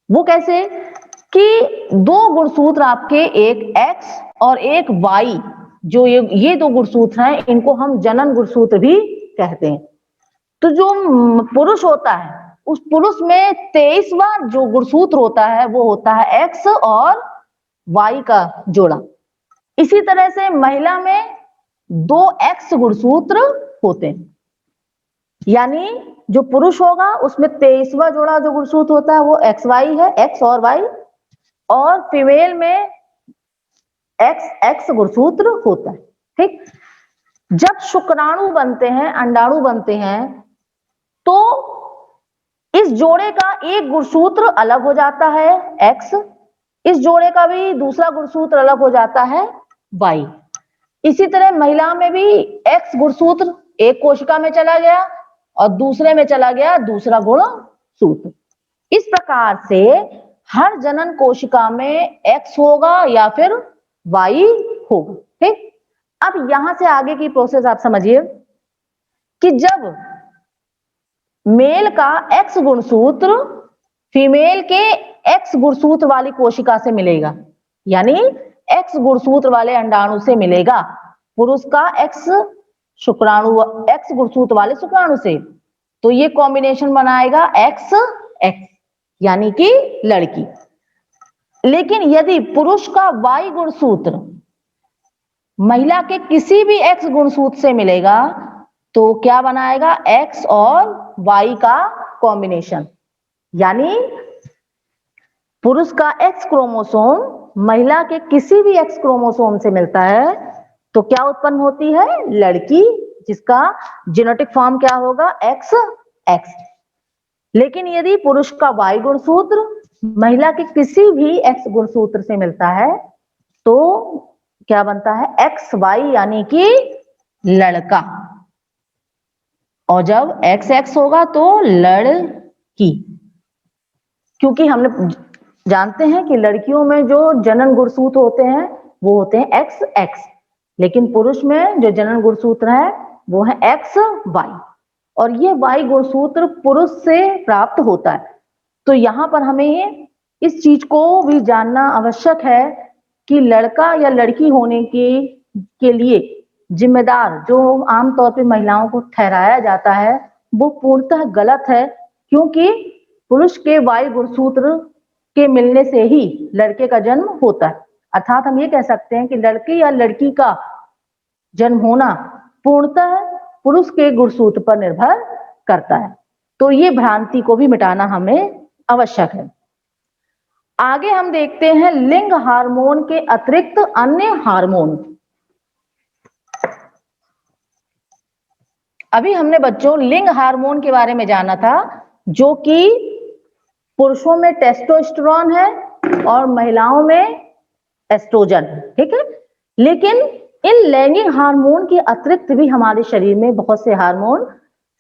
S2: वो कैसे कि दो गुणसूत्र आपके, एक X और एक Y, जो ये दो गुणसूत्र हैं, इनको हम जनन गुणसूत्र भी कहते हैं। तो जो पुरुष होता है उस पुरुष में 23वां जो गुणसूत्र होता है वो होता है X और Y का जोड़ा। इसी तरह से महिला में 2 X गुणसूत्र होते हैं, यानी जो पुरुष होगा उसमें 23वां जोड़ा जो गुणसूत्र होता है वो XY है, X और Y, और फीमेल में XX गुणसूत्र होता है। ठीक, जब शुक्राणु बनते हैं, अंडाणु बनते हैं, तो इस जोड़े का एक गुणसूत्र अलग हो जाता है X, इस जोड़े का भी दूसरा गुणसूत्र अलग हो जाता है Y। इसी तरह महिला में भी X गुणसूत्र एक कोशिका में चला गया और दूसरे में चला गया दूसरा गुणसूत्र। इस प्रकार से हर जनन कोशिका में X होगा या फिर Y होगा। ठीक, अब यहां से आगे की प्रोसेस आप समझिए कि जब मेल का X गुणसूत्र फीमेल के X गुणसूत्र वाली कोशिका से मिलेगा, यानी X गुणसूत्र वाले अंडाणु से मिलेगा, पुरुष का X गुणसूत्र वाले शुक्राणु से, तो ये कॉम्बिनेशन बनाएगा XX, यानी कि लड़की। लेकिन यदि पुरुष का Y गुणसूत्र महिला के किसी भी X गुणसूत्र से मिलेगा तो क्या बनाएगा, X और Y का कॉम्बिनेशन, यानी पुरुष का X क्रोमोसोम महिला के किसी भी X क्रोमोसोम से मिलता है तो क्या उत्पन्न होती है, लड़की, जिसका जेनेटिक फॉर्म क्या होगा, XX। लेकिन यदि पुरुष का Y गुणसूत्र महिला के किसी भी X गुणसूत्र से मिलता है तो क्या बनता है, XY, यानी कि लड़का। और जब XX होगा तो लड़की, क्योंकि हमने जानते हैं कि लड़कियों में जो जनन गुणसूत्र होते हैं वो होते हैं XX, लेकिन पुरुष में जो जनन गुणसूत्र है वो है एक्स वाई, और ये वाई गुणसूत्र पुरुष से प्राप्त होता है। तो यहाँ पर हमें इस चीज को भी जानना आवश्यक है कि लड़का या लड़की होने के लिए जिम्मेदार जो आमतौर पे महिलाओं को ठहराया जाता है वो पूर्णतः गलत है, क्योंकि पुरुष के वायु गुणसूत्र के मिलने से ही लड़के का जन्म होता है। अर्थात हम ये कह सकते हैं कि लड़के या लड़की का जन्म होना पूर्णतः पुरुष के गुणसूत्र पर निर्भर करता है। तो ये भ्रांति को भी मिटाना हमें आवश्यक है। आगे हम देखते हैं लिंग हार्मोन के अतिरिक्त अन्य हार्मोन। अभी हमने बच्चों लिंग हार्मोन के बारे में जाना था, जो कि पुरुषों में टेस्टोस्टेरोन है और महिलाओं में एस्ट्रोजन, ठीक है। लेकिन इन लैंगिक हार्मोन के अतिरिक्त भी हमारे शरीर में बहुत से हार्मोन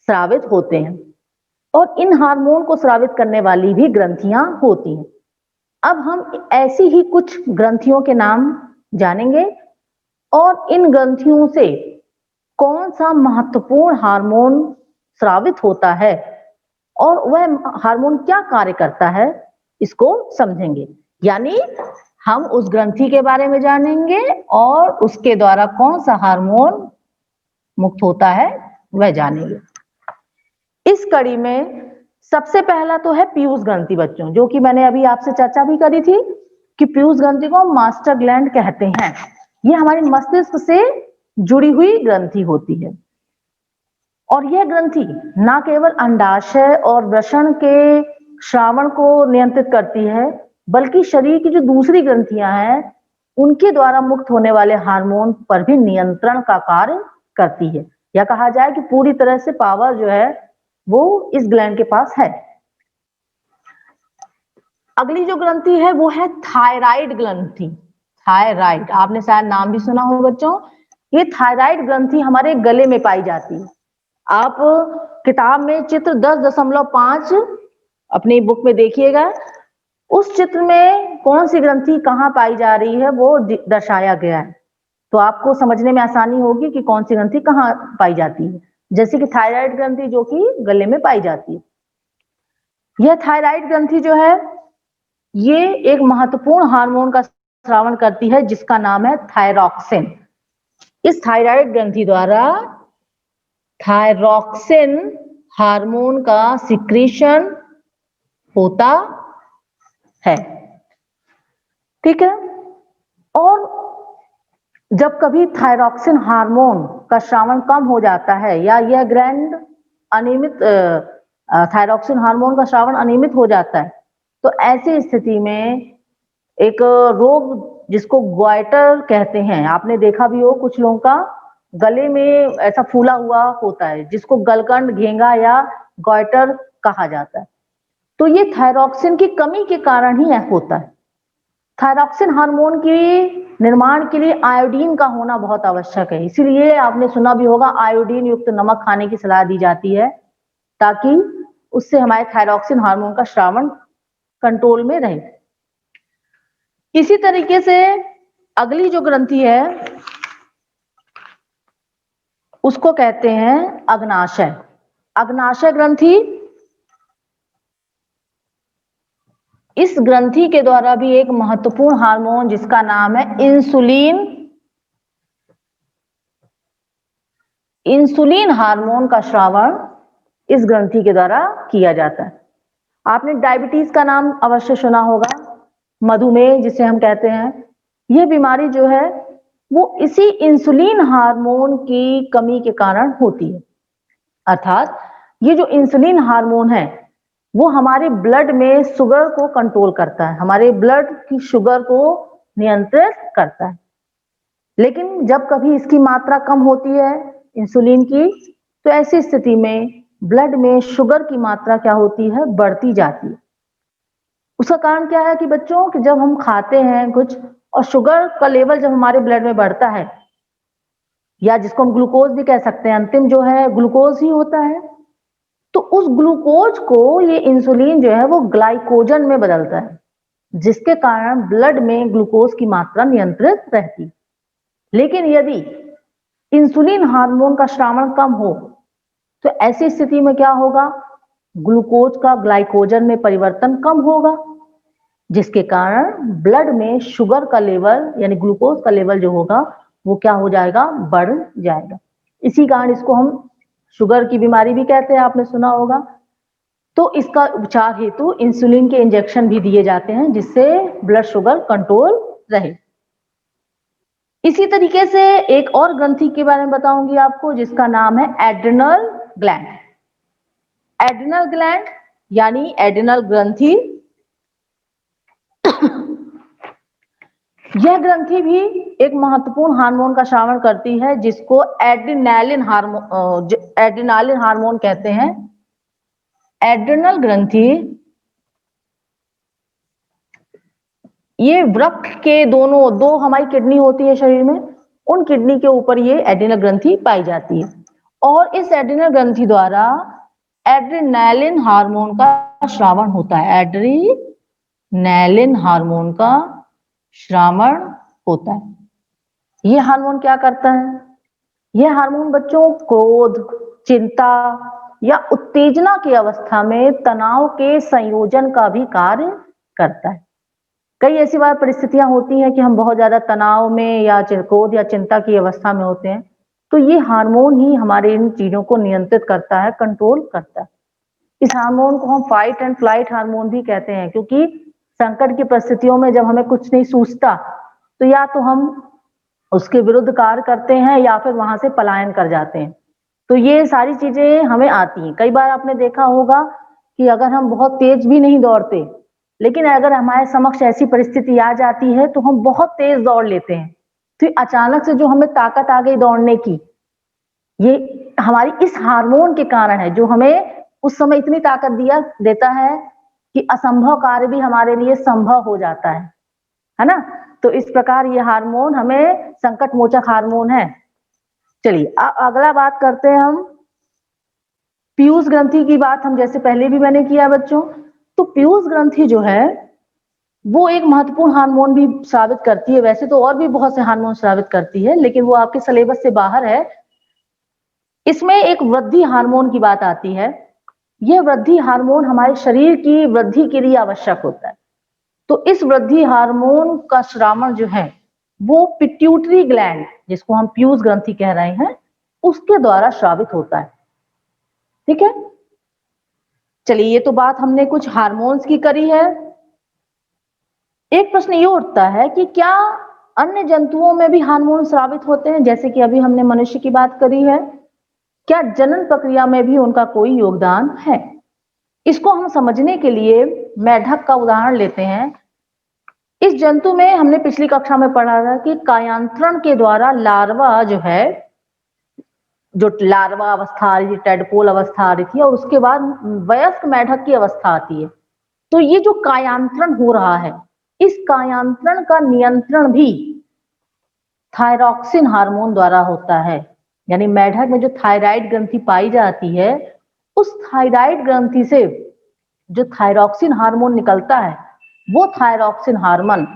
S2: स्रावित होते हैं, और इन हार्मोन को स्रावित करने वाली भी ग्रंथियां होती हैं। अब हम ऐसी ही कुछ ग्रंथियों के नाम जानेंगे, और इन ग्रंथियों से कौन सा महत्वपूर्ण हार्मोन स्रावित होता है और वह हार्मोन क्या कार्य करता है, इसको समझेंगे। यानी हम उस ग्रंथि के बारे में जानेंगे और उसके द्वारा कौन सा हार्मोन मुक्त होता है वह जानेंगे। इस कड़ी में सबसे पहला तो है पीयूष ग्रंथि बच्चों, जो कि मैंने अभी आपसे चर्चा भी करी थी कि पीयूष ग्रंथि को मास्टर ग्लैंड कहते हैं। ये हमारे मस्तिष्क से जुड़ी हुई ग्रंथि होती है, और यह ग्रंथि न केवल अंडाशय और वृषण के श्रावण को नियंत्रित करती है, बल्कि शरीर की जो दूसरी ग्रंथियां हैं उनके द्वारा मुक्त होने वाले हार्मोन पर भी नियंत्रण का कार्य करती है। या कहा जाए कि पूरी तरह से पावर जो है वो इस ग्लैंड के पास है। अगली जो ग्रंथि है वो है थायराइड ग्रंथि। थायराइड, आपने शायद नाम भी सुना हो बच्चों। ये थायराइड ग्रंथि हमारे गले में पाई जाती है। आप किताब में चित्र 10.5 अपनी बुक में देखिएगा, उस चित्र में कौन सी ग्रंथि कहाँ पाई जा रही है वो दर्शाया गया है, तो आपको समझने में आसानी होगी कि कौन सी ग्रंथि कहाँ पाई जाती है। जैसे कि थायराइड ग्रंथि जो कि गले में पाई जाती है। यह थायराइड ग्रंथि जो है ये एक महत्वपूर्ण हार्मोन का स्रावन करती है जिसका नाम है थायरॉक्सिन। इस थायराइड ग्रंथि द्वारा थायरॉक्सिन हार्मोन का सिक्रीशन होता है, ठीक है। और जब कभी थायरॉक्सिन हार्मोन का स्रावन कम हो जाता है या यह ग्लैंड अनियमित थायरॉक्सिन हार्मोन का स्रावन अनियमित हो जाता है, तो ऐसी स्थिति में एक रोग जिसको ग्वाइटर कहते हैं, आपने देखा भी हो कुछ लोगों का गले में ऐसा फूला हुआ होता है जिसको गलकंड, घेंगा या ग्वाइटर कहा जाता है। तो ये थायरॉक्सिन की कमी के कारण ही होता है। थायरॉक्सिन हार्मोन के निर्माण के लिए आयोडीन का होना बहुत आवश्यक है, इसीलिए आपने सुना भी होगा आयोडीन युक्त नमक खाने की सलाह दी जाती है, ताकि उससे हमारे थायरॉक्सिन हार्मोन का स्रावन कंट्रोल में रहे। इसी तरीके से अगली जो ग्रंथि है उसको कहते हैं अग्नाशय। अग्नाशय ग्रंथि, इस ग्रंथि के द्वारा भी एक महत्वपूर्ण हार्मोन जिसका नाम है इंसुलिन, इंसुलिन हार्मोन का स्रावन इस ग्रंथि के द्वारा किया जाता है। आपने डायबिटीज का नाम अवश्य सुना होगा, मधुमेह जिसे हम कहते हैं। यह बीमारी जो है वो इसी इंसुलिन हार्मोन की कमी के कारण होती है। अर्थात ये जो इंसुलिन हार्मोन है वो हमारे ब्लड में शुगर को कंट्रोल करता है, हमारे ब्लड की शुगर को नियंत्रित करता है। लेकिन जब कभी इसकी मात्रा कम होती है इंसुलिन की, तो ऐसी स्थिति में ब्लड में शुगर की मात्रा क्या होती है, बढ़ती जाती है। उसका कारण क्या है कि बच्चों कि जब हम खाते हैं कुछ और शुगर का लेवल जब हमारे ब्लड में बढ़ता है, या जिसको हम ग्लूकोज भी कह सकते हैं, अंतिम जो है ग्लूकोज ही होता है, तो उस ग्लूकोज को ये इंसुलिन जो है वो ग्लाइकोजन में बदलता है, जिसके कारण ब्लड में ग्लूकोज की मात्रा नियंत्रित रहती है। लेकिन यदि इंसुलिन हार्मोन का स्रावण कम हो, तो ऐसी स्थिति में क्या होगा, ग्लूकोज का ग्लाइकोजन में परिवर्तन कम होगा, जिसके कारण ब्लड में शुगर का लेवल यानी ग्लूकोज का लेवल जो होगा वो क्या हो जाएगा, बढ़ जाएगा। इसी कारण इसको हम शुगर की बीमारी भी कहते हैं, आपने सुना होगा। तो इसका उपचार हेतु इंसुलिन के इंजेक्शन भी दिए जाते हैं जिससे ब्लड शुगर कंट्रोल रहे। इसी तरीके से एक और ग्रंथि के बारे में बताऊंगी आपको जिसका नाम है एड्रिनल ग्लैंड। एड्रिनल ग्लैंड यानी एड्रिनल ग्रंथि, यह ग्रंथि भी एक महत्वपूर्ण हार्मोन का स्रावण करती है जिसको एड्रिनालिन हार्मोन कहते हैं। एड्रिनल ग्रंथि ये वृक्क के दो हमारी किडनी होती है शरीर में, उन किडनी के ऊपर ये एड्रिनल ग्रंथि पाई जाती है और इस एड्रिनल ग्रंथि द्वारा एड्रिनालिन हार्मोन का स्रावण होता है। एड्रिनालिन हार्मोन का स्रावण होता है। यह हार्मोन क्या करता है, यह हार्मोन बच्चों क्रोध, चिंता या उत्तेजना की अवस्था में तनाव के संयोजन का भी कार्य करता है। कई ऐसी बार परिस्थितियां होती हैं कि हम बहुत ज्यादा तनाव में या क्रोध या चिंता की अवस्था में होते हैं, तो ये हार्मोन ही हमारे इन चीजों को नियंत्रित करता है, कंट्रोल करता है। इस हार्मोन को हम फाइट एंड फ्लाइट हार्मोन भी कहते हैं, क्योंकि संकट की परिस्थितियों में जब हमें कुछ नहीं सूझता तो या तो हम उसके विरुद्ध कार्य करते हैं या फिर वहां से पलायन कर जाते हैं। तो ये सारी चीजें हमें आती हैं। कई बार आपने देखा होगा कि अगर हम बहुत तेज भी नहीं दौड़ते, लेकिन अगर हमारे समक्ष ऐसी परिस्थिति आ जाती है तो हम बहुत तेज दौड़ लेते हैं, तो अचानक से जो हमें ताकत आ गई दौड़ने की, ये हमारी इस हार्मोन के कारण है जो हमें उस समय इतनी ताकत देता है कि असंभव कार्य भी हमारे लिए संभव हो जाता है ना। तो इस प्रकार ये हार्मोन हमें संकट मोचक हार्मोन है। चलिए अगला बात करते हैं हम पीयूष ग्रंथि की बात। हम जैसे पहले भी मैंने किया बच्चों, तो पीयूष ग्रंथि जो है वो एक महत्वपूर्ण हार्मोन भी स्रावित करती है। वैसे तो और भी बहुत से हार्मोन स्रावित करती है, लेकिन वो आपके सिलेबस से बाहर है। इसमें एक वृद्धि हार्मोन की बात आती है। यह वृद्धि हार्मोन हमारे शरीर की वृद्धि के लिए आवश्यक होता है। तो इस वृद्धि हार्मोन का स्रावण जो है वो पिट्यूटरी ग्लैंड, जिसको हम पीयूष ग्रंथि कह रहे हैं, उसके द्वारा स्रावित होता है। ठीक है, चलिए ये तो बात हमने कुछ हार्मोन्स की करी है। एक प्रश्न ये उठता है कि क्या अन्य जंतुओं में भी हार्मोन स्रावित होते हैं, जैसे कि अभी हमने मनुष्य की बात करी है। क्या जनन प्रक्रिया में भी उनका कोई योगदान है? इसको हम समझने के लिए मेढक का उदाहरण लेते हैं। इस जंतु में हमने पिछली कक्षा में पढ़ा था कि कायांतरण के द्वारा लार्वा जो है, जो लार्वा अवस्था आ रही थी, टेडपोल अवस्था आ रही थी, और उसके बाद वयस्क मेढक की अवस्था आती है। तो ये जो कायांतरण हो रहा है, इस कायांतरण का नियंत्रण भी थायरॉक्सिन हार्मोन द्वारा होता है। यानी मेढक में जो थायराइड ग्रंथि पाई जाती है, उस थायराइड ग्रंथि से जो थायरॉक्सिन हार्मोन निकलता है, वो थायरॉक्सिन हार्मोन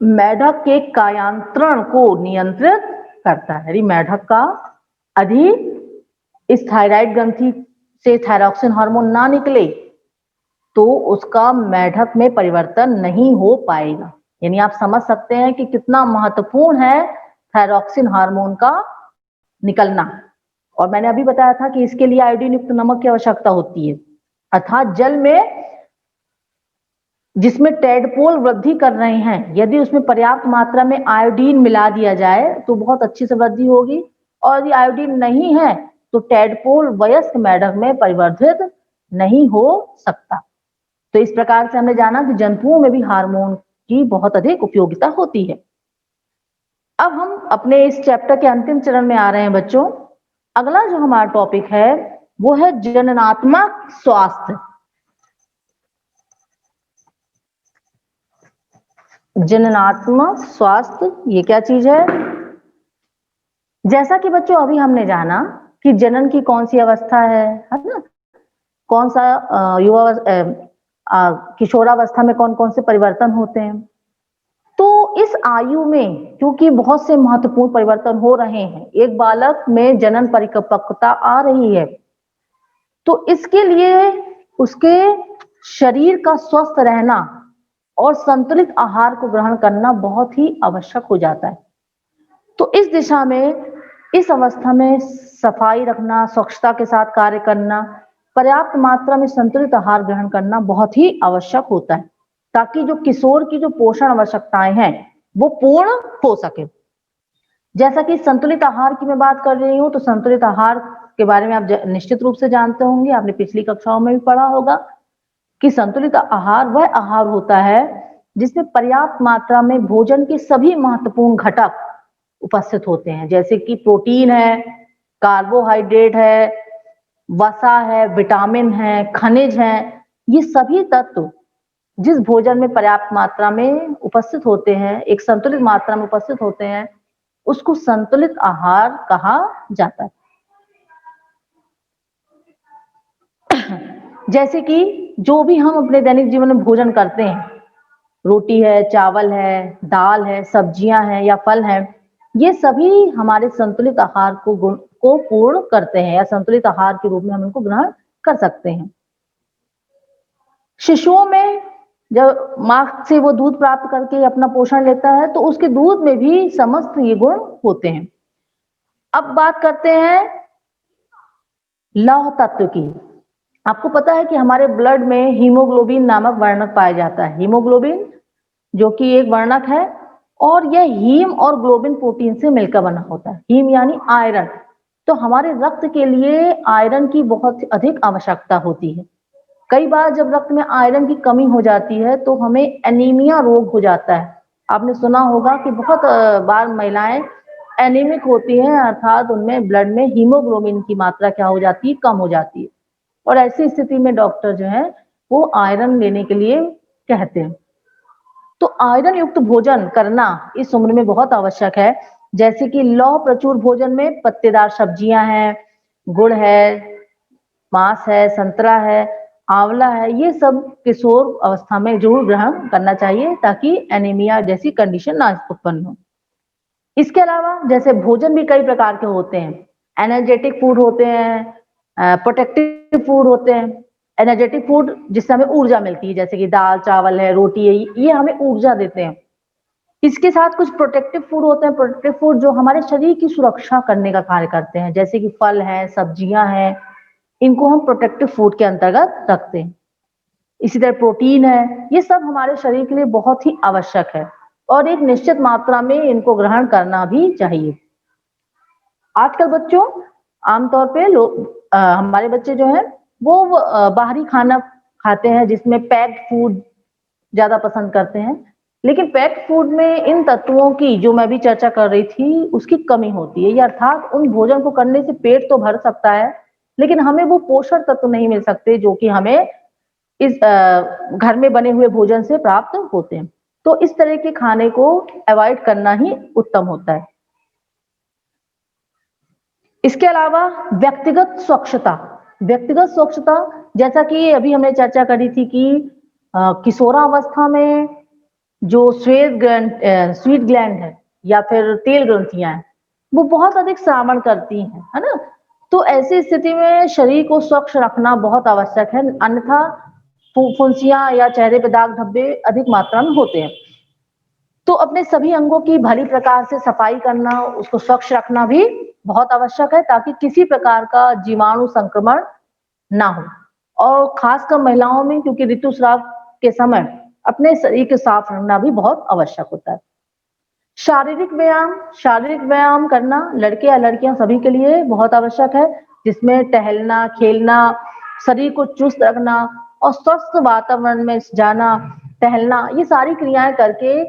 S2: मेढक के कायांतरण को नियंत्रित करता है। यदि मेढक का अधिक इस थायराइड ग्रंथि से थायरॉक्सिन हार्मोन ना निकले तो उसका मेढक में परिवर्तन नहीं हो पाएगा। यानी आप समझ सकते हैं कि कितना महत्वपूर्ण है थायरॉक्सिन हार्मोन का निकलना। और मैंने अभी बताया था कि इसके लिए आयोडीन युक्त नमक की आवश्यकता होती है, अर्थात जल में जिसमें टेडपोल वृद्धि कर रहे हैं, यदि उसमें पर्याप्त मात्रा में आयोडीन मिला दिया जाए तो बहुत अच्छी से वृद्धि होगी, और यदि आयोडीन नहीं है तो टेडपोल वयस्क मेढक में परिवर्तित नहीं हो सकता। तो इस प्रकार से हमने जाना कि जंतुओं में भी हार्मोन की बहुत अधिक उपयोगिता होती है। अब हम अपने इस चैप्टर के अंतिम चरण में आ रहे हैं बच्चों। अगला जो हमारा टॉपिक है वो है जननात्मक स्वास्थ्य। जननात्मक स्वास्थ्य ये क्या चीज है? जैसा कि बच्चों अभी हमने जाना कि जनन की कौन सी अवस्था है ना, कौन सा युवा किशोरावस्था में कौन कौन से परिवर्तन होते हैं। तो इस आयु में क्योंकि बहुत से महत्वपूर्ण परिवर्तन हो रहे हैं, एक बालक में जनन परिपक्वता आ रही है, तो इसके लिए उसके शरीर का स्वस्थ रहना और संतुलित आहार को ग्रहण करना बहुत ही आवश्यक हो जाता है। तो इस दिशा में, इस अवस्था में सफाई रखना, स्वच्छता के साथ कार्य करना, पर्याप्त मात्रा में संतुलित आहार ग्रहण करना बहुत ही आवश्यक होता है, ताकि जो किशोर की जो पोषण आवश्यकताएं हैं वो पूर्ण हो सके। जैसा कि संतुलित आहार की मैं बात कर रही हूँ, तो संतुलित आहार के बारे में आप निश्चित रूप से जानते होंगे, आपने पिछली कक्षाओं में भी पढ़ा होगा कि संतुलित आहार वह आहार होता है जिसमें पर्याप्त मात्रा में भोजन के सभी महत्वपूर्ण घटक उपस्थित होते हैं, जैसे कि प्रोटीन है, कार्बोहाइड्रेट है, वसा है, विटामिन है, खनिज है। ये सभी तत्व जिस भोजन में पर्याप्त मात्रा में उपस्थित होते हैं, एक संतुलित मात्रा में उपस्थित होते हैं, उसको संतुलित आहार कहा जाता है। जैसे कि जो भी हम अपने दैनिक जीवन में भोजन करते हैं, रोटी है, चावल है, दाल है, सब्जियां हैं या फल हैं, ये सभी हमारे संतुलित आहार को पूर्ण करते हैं या संतुलित आहार के रूप में हम इनको ग्रहण कर सकते हैं। शिशुओं में जब मां से वो दूध प्राप्त करके अपना पोषण लेता है, तो उसके दूध में भी समस्त ये गुण होते हैं। अब बात करते हैं लौह तत्व की। आपको पता है कि हमारे ब्लड में हीमोग्लोबिन नामक वर्णक पाया जाता है। हीमोग्लोबिन जो कि एक वर्णक है, और यह हीम और ग्लोबिन प्रोटीन से मिलकर बना होता है। हीम यानी आयरन। तो हमारे रक्त के लिए आयरन की बहुत अधिक आवश्यकता होती है। कई बार जब रक्त में आयरन की कमी हो जाती है तो हमें एनीमिया रोग हो जाता है। आपने सुना होगा कि बहुत बार महिलाएं एनीमिक होती हैं, अर्थात उनमें ब्लड में हीमोग्लोबिन की मात्रा क्या हो जाती है, कम हो जाती है, और ऐसी स्थिति में डॉक्टर जो है वो आयरन लेने के लिए कहते हैं। तो आयरन युक्त भोजन करना इस उम्र में बहुत आवश्यक है, जैसे कि लौह प्रचुर भोजन में पत्तेदार सब्जियां हैं, गुड़ है, मांस है, संतरा है, आंवला है, ये सब किशोर अवस्था में जरूर ग्रहण करना चाहिए ताकि एनीमिया जैसी कंडीशन ना उत्पन्न हो। इसके अलावा जैसे भोजन भी कई प्रकार के होते हैं, एनर्जेटिक फूड होते हैं, प्रोटेक्टिव फूड होते हैं। एनर्जेटिक फूड जिससे हमें ऊर्जा मिलती है, जैसे कि दाल चावल है, रोटी है, ये हमें ऊर्जा देते हैं। इसके साथ कुछ प्रोटेक्टिव फूड होते हैं, प्रोटेक्टिव फूड जो हमारे शरीर की सुरक्षा करने का कार्य करते हैं, जैसे कि फल है, सब्जियां हैं, इनको हम प्रोटेक्टिव फूड के अंतर्गत रखते हैं। इसी तरह प्रोटीन है, ये सब हमारे शरीर के लिए बहुत ही आवश्यक है और एक निश्चित मात्रा में इनको ग्रहण करना भी चाहिए। आजकल बच्चों आमतौर पे हमारे बच्चे जो हैं वो बाहरी खाना खाते हैं, जिसमें पैक्ड फूड ज्यादा पसंद करते हैं, लेकिन पैक्ड फूड में इन तत्वों की जो मैं भी चर्चा कर रही थी उसकी कमी होती है। ये अर्थात उन भोजन को करने से पेट तो भर सकता है, लेकिन हमें वो पोषण तत्व नहीं मिल सकते जो कि हमें इस घर में बने हुए भोजन से प्राप्त होते हैं। तो इस तरह के खाने को अवॉइड करना ही उत्तम होता है। इसके अलावा व्यक्तिगत स्वच्छता, जैसा कि अभी हमने चर्चा करी थी कि किशोरावस्था में जो स्वीट ग्लैंड है या फिर तेल ग्रंथियां हैं, वो बहुत अधिक श्रावण करती हैं, है ना। तो ऐसी स्थिति में शरीर को स्वच्छ रखना बहुत आवश्यक है, अन्यथा फुंसियां या चेहरे पे दाग धब्बे अधिक मात्रा में होते हैं। तो अपने सभी अंगों की भली प्रकार से सफाई करना, उसको स्वच्छ रखना भी बहुत आवश्यक है, ताकि किसी प्रकार का जीवाणु संक्रमण ना हो। और खासकर महिलाओं में, क्योंकि ऋतुस्राव के समय अपने शरीर को साफ रखना भी बहुत आवश्यक होता है। शारीरिक व्यायाम करना लड़के या लड़कियां सभी के लिए बहुत आवश्यक है, जिसमें टहलना, खेलना, शरीर को चुस्त रखना और स्वस्थ वातावरण में जाना, टहलना, ये सारी क्रियाएं करके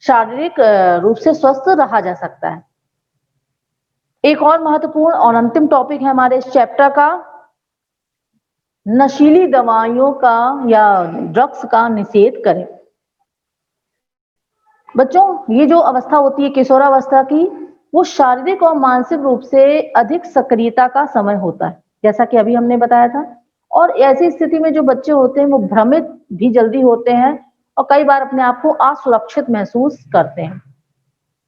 S2: शारीरिक रूप से स्वस्थ रहा जा सकता है। एक और महत्वपूर्ण और अंतिम टॉपिक है हमारे इस चैप्टर का, नशीली दवाइयों का या ड्रग्स का निषेध करें। बच्चों, ये जो अवस्था होती है किशोरावस्था की, वो शारीरिक और मानसिक रूप से अधिक सक्रियता का समय होता है, जैसा कि अभी हमने बताया था। और ऐसी स्थिति में जो बच्चे होते हैं वो भ्रमित भी जल्दी होते हैं और कई बार अपने आप को असुरक्षित महसूस करते हैं।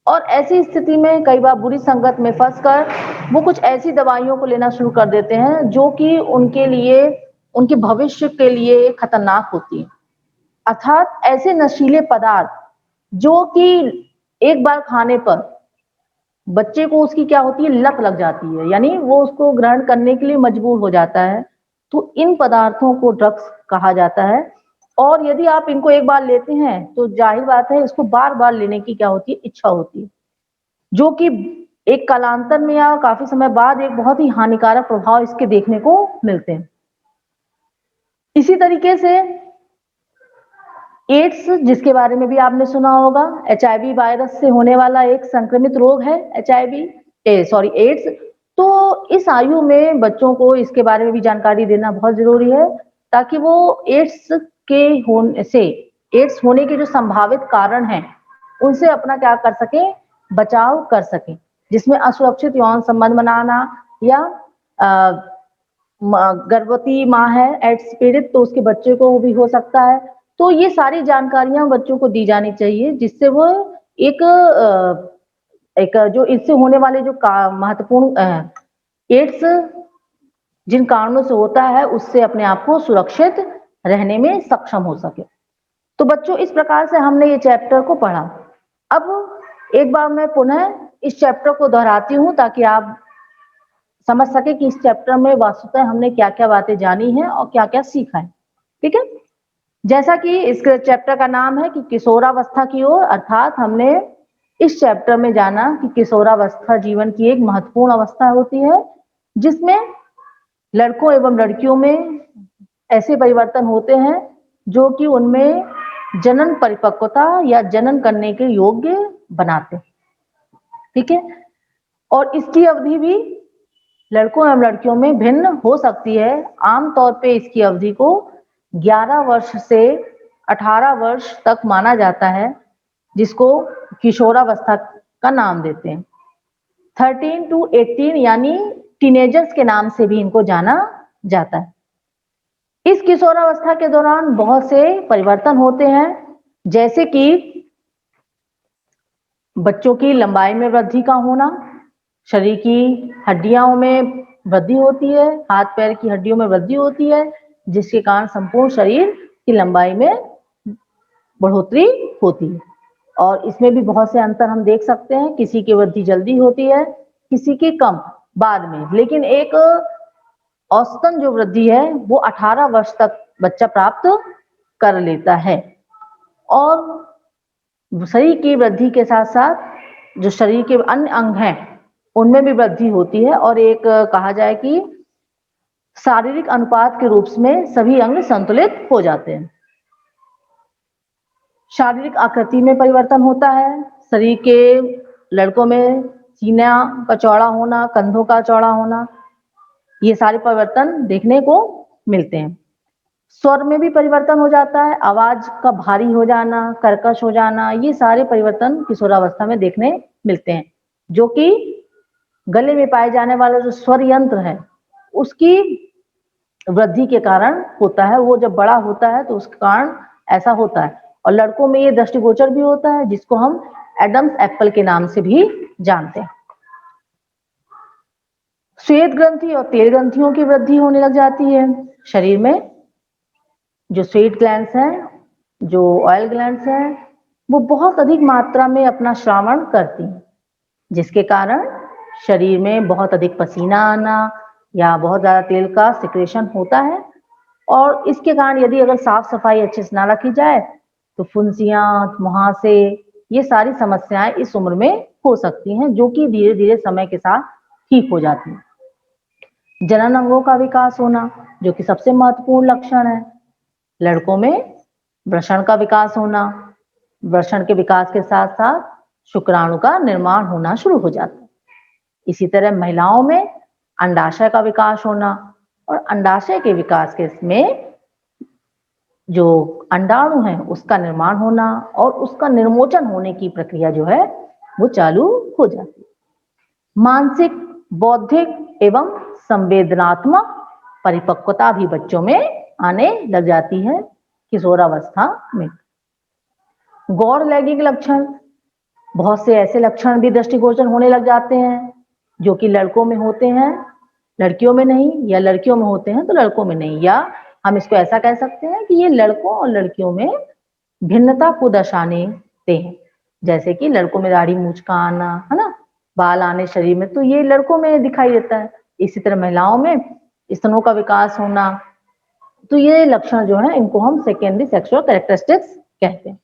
S2: और ऐसी स्थिति में कई बार बुरी संगत में फंसकर वो कुछ ऐसी दवाइयों को लेना शुरू कर देते हैं जो कि उनके लिए, उनके भविष्य के लिए खतरनाक होती है। अर्थात ऐसे नशीले पदार्थ जो कि एक बार खाने पर बच्चे को उसकी क्या होती है, लत लग जाती है, यानी वो उसको ग्रहण करने के लिए मजबूर हो जाता है। तो इन पदार्थों को ड्रग्स कहा जाता है। और यदि आप इनको एक बार लेते हैं तो जाहिर बात है इसको बार बार लेने की क्या होती है, इच्छा होती है, जो कि एक कालांतर में या काफी समय बाद एक बहुत ही हानिकारक प्रभाव इसके देखने को मिलते हैं। इसी तरीके से एड्स, जिसके बारे में भी आपने सुना होगा, एचआईवी वायरस से होने वाला एक संक्रमित रोग है एड्स। तो इस आयु में बच्चों को इसके बारे में भी जानकारी देना बहुत जरूरी है, ताकि वो एड्स होने के जो संभावित कारण हैं उनसे अपना क्या कर सके, बचाव कर सके, जिसमें असुरक्षित यौन संबंध बनाना या गर्भवती माँ है एड्स पीड़ित तो उसके बच्चे को भी हो सकता है। तो ये सारी जानकारियां बच्चों को दी जानी चाहिए, जिससे वो एक जो इससे होने वाले जो महत्वपूर्ण एड्स जिन कारणों से होता है उससे अपने आप को सुरक्षित रहने में सक्षम हो सके। तो बच्चों, इस प्रकार से हमने ये चैप्टर को पढ़ा। अब एक बार मैं पुनः इस चैप्टर को दोहराती हूँ ताकि आप समझ सके कि इस चैप्टर में वास्तवतः हमने क्या क्या बातें जानी है और क्या क्या सीखा है। ठीक है, जैसा कि इस चैप्टर का नाम है कि किशोरावस्था की ओर, अर्थात हमने इस चैप्टर में जाना कि किशोरावस्था जीवन की एक महत्वपूर्ण अवस्था होती है जिसमें लड़कों एवं लड़कियों में ऐसे परिवर्तन होते हैं जो कि उनमें जनन परिपक्वता या जनन करने के योग्य बनाते हैं। ठीक है, और इसकी अवधि भी लड़कों एवं लड़कियों में भिन्न हो सकती है। आमतौर पे इसकी अवधि को 11 वर्ष से 18 वर्ष तक माना जाता है, जिसको किशोरावस्था का नाम देते हैं। 13 to 18 यानी टीनेजर्स के नाम से भी इनको जाना जाता है। इस किशोरावस्था के दौरान बहुत से परिवर्तन होते हैं, जैसे कि बच्चों की लंबाई में वृद्धि का होना, शरीर की हड्डियों में वृद्धि होती है, हाथ पैर की हड्डियों में वृद्धि होती है, जिसके कारण संपूर्ण शरीर की लंबाई में बढ़ोतरी होती है। और इसमें भी बहुत से अंतर हम देख सकते हैं, किसी की वृद्धि जल्दी होती है, किसी की कम बाद में, लेकिन एक औसतन जो वृद्धि है वो 18 वर्ष तक बच्चा प्राप्त कर लेता है। और शरीर की वृद्धि के साथ साथ जो शरीर के अन्य अंग हैं उनमें भी वृद्धि होती है, और एक कहा जाए कि शारीरिक अनुपात के रूप में सभी अंग संतुलित हो जाते हैं। शारीरिक आकृति में परिवर्तन होता है, शरीर के लड़कों में सीना का चौड़ा होना, कंधों का चौड़ा होना, ये सारे परिवर्तन देखने को मिलते हैं। स्वर में भी परिवर्तन हो जाता है, आवाज का भारी हो जाना, कर्कश हो जाना, ये सारे परिवर्तन किशोरावस्था में देखने मिलते हैं, जो कि गले में पाए जाने वाला जो स्वर यंत्र है उसकी वृद्धि के कारण होता है। वो जब बड़ा होता है तो उसके कारण ऐसा होता है। और लड़कों में ये दृष्टिगोचर भी होता है, जिसको हम एडम्स एप्पल के नाम से भी जानते हैं। श्वेत ग्रंथि और तेल ग्रंथियों की वृद्धि होने लग जाती है। शरीर में जो स्वेट ग्लैंड्स हैं, जो ऑयल ग्लैंड्स हैं, वो बहुत अधिक मात्रा में अपना श्रावण करती हैं, जिसके कारण शरीर में बहुत अधिक पसीना आना या बहुत ज्यादा तेल का सिक्रेशन होता है। और इसके कारण यदि अगर साफ सफाई अच्छे से ना रखी जाए तो फुंसियां, मुहासे, ये सारी समस्याएं इस उम्र में हो सकती हैं, जो कि धीरे धीरे समय के साथ ठीक हो जाती हैं। जनन अंगों का विकास होना, जो कि सबसे महत्वपूर्ण लक्षण है। लड़कों में वृषण का विकास होना, वृषण के विकास के साथ साथ शुक्राणु का निर्माण होना शुरू हो जाता है। इसी तरह महिलाओं में अंडाशय का विकास होना, और अंडाशय के विकास के में जो अंडाणु है उसका निर्माण होना और उसका निर्मोचन होने की प्रक्रिया जो है वो चालू हो जाती है। मानसिक, बौद्धिक एवं संवेदनात्मक परिपक्वता भी बच्चों में आने लग जाती है किशोरावस्था में। गौर लैंगिक लक्षण, बहुत से ऐसे लक्षण भी दृष्टिगोचर होने लग जाते हैं जो कि लड़कों में होते हैं, लड़कियों में नहीं, या लड़कियों में होते हैं तो लड़कों में नहीं, या हम इसको ऐसा कह सकते हैं कि ये लड़कों और लड़कियों में भिन्नता को दर्शाने हैं। जैसे कि लड़कों में दाढ़ी मूंछ का आना, है ना, बाल आने शरीर में, तो ये लड़कों में दिखाई देता है। इसी तरह महिलाओं में स्तनों का विकास होना, तो ये लक्षण जो है इनको हम सेकेंडरी सेक्सुअल कैरेक्टरिस्टिक्स कहते हैं।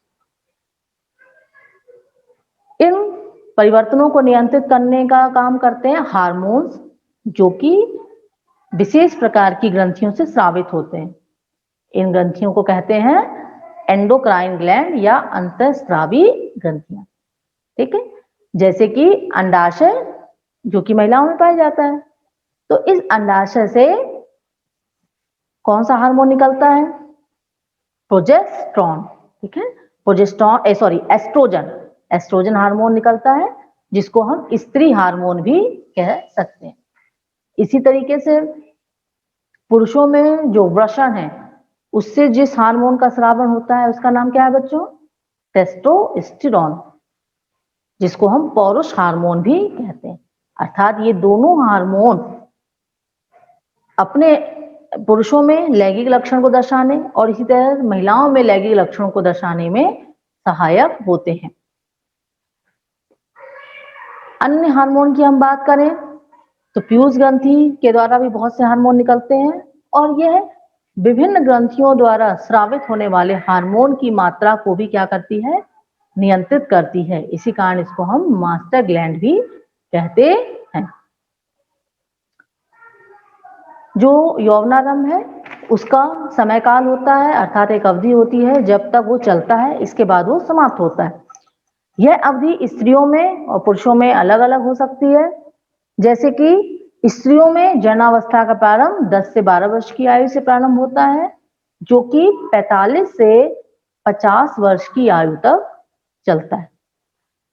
S2: इन परिवर्तनों को नियंत्रित करने का काम करते हैं हार्मोन्स, जो कि विशेष प्रकार की ग्रंथियों से स्रावित होते हैं। इन ग्रंथियों को कहते हैं एंडोक्राइन ग्लैंड या अंतःस्रावी ग्रंथियां। ठीक है, जैसे कि अंडाशय जो कि महिलाओं में पाया जाता है, तो इस अंडाशय से कौन सा हार्मोन निकलता है? प्रोजेस्टेरॉन। ठीक है, एस्ट्रोजन हार्मोन निकलता है, जिसको हम स्त्री हार्मोन भी कह सकते हैं। इसी तरीके से पुरुषों में जो वृषण है उससे जिस हार्मोन का स्रावन होता है उसका नाम क्या है बच्चों? टेस्टोस्टेरोन, जिसको हम पौरुष हार्मोन भी कहते हैं। अर्थात ये दोनों हार्मोन अपने पुरुषों में लैंगिक लक्षण को दर्शाने और इसी तरह महिलाओं में लैंगिक लक्षणों को दर्शाने में सहायक होते हैं। अन्य हार्मोन की हम बात करें तो पीयूष ग्रंथि के द्वारा भी बहुत से हार्मोन निकलते हैं, और यह विभिन्न ग्रंथियों द्वारा स्रावित होने वाले हार्मोन की मात्रा को भी क्या करती है? नियंत्रित करती है। इसी कारण इसको हम मास्टर ग्लैंड भी कहते हैं। जो यौवनारंभ है उसका समय काल होता है, अर्थात एक अवधि होती है जब तक वो चलता है, इसके बाद वो समाप्त होता है। यह अवधि स्त्रियों में और पुरुषों में अलग अलग हो सकती है। जैसे कि स्त्रियों में जरनावस्था का प्रारंभ 10 से 12 वर्ष की आयु से प्रारंभ होता है, जो कि 45 से 50 वर्ष की आयु तक चलता है,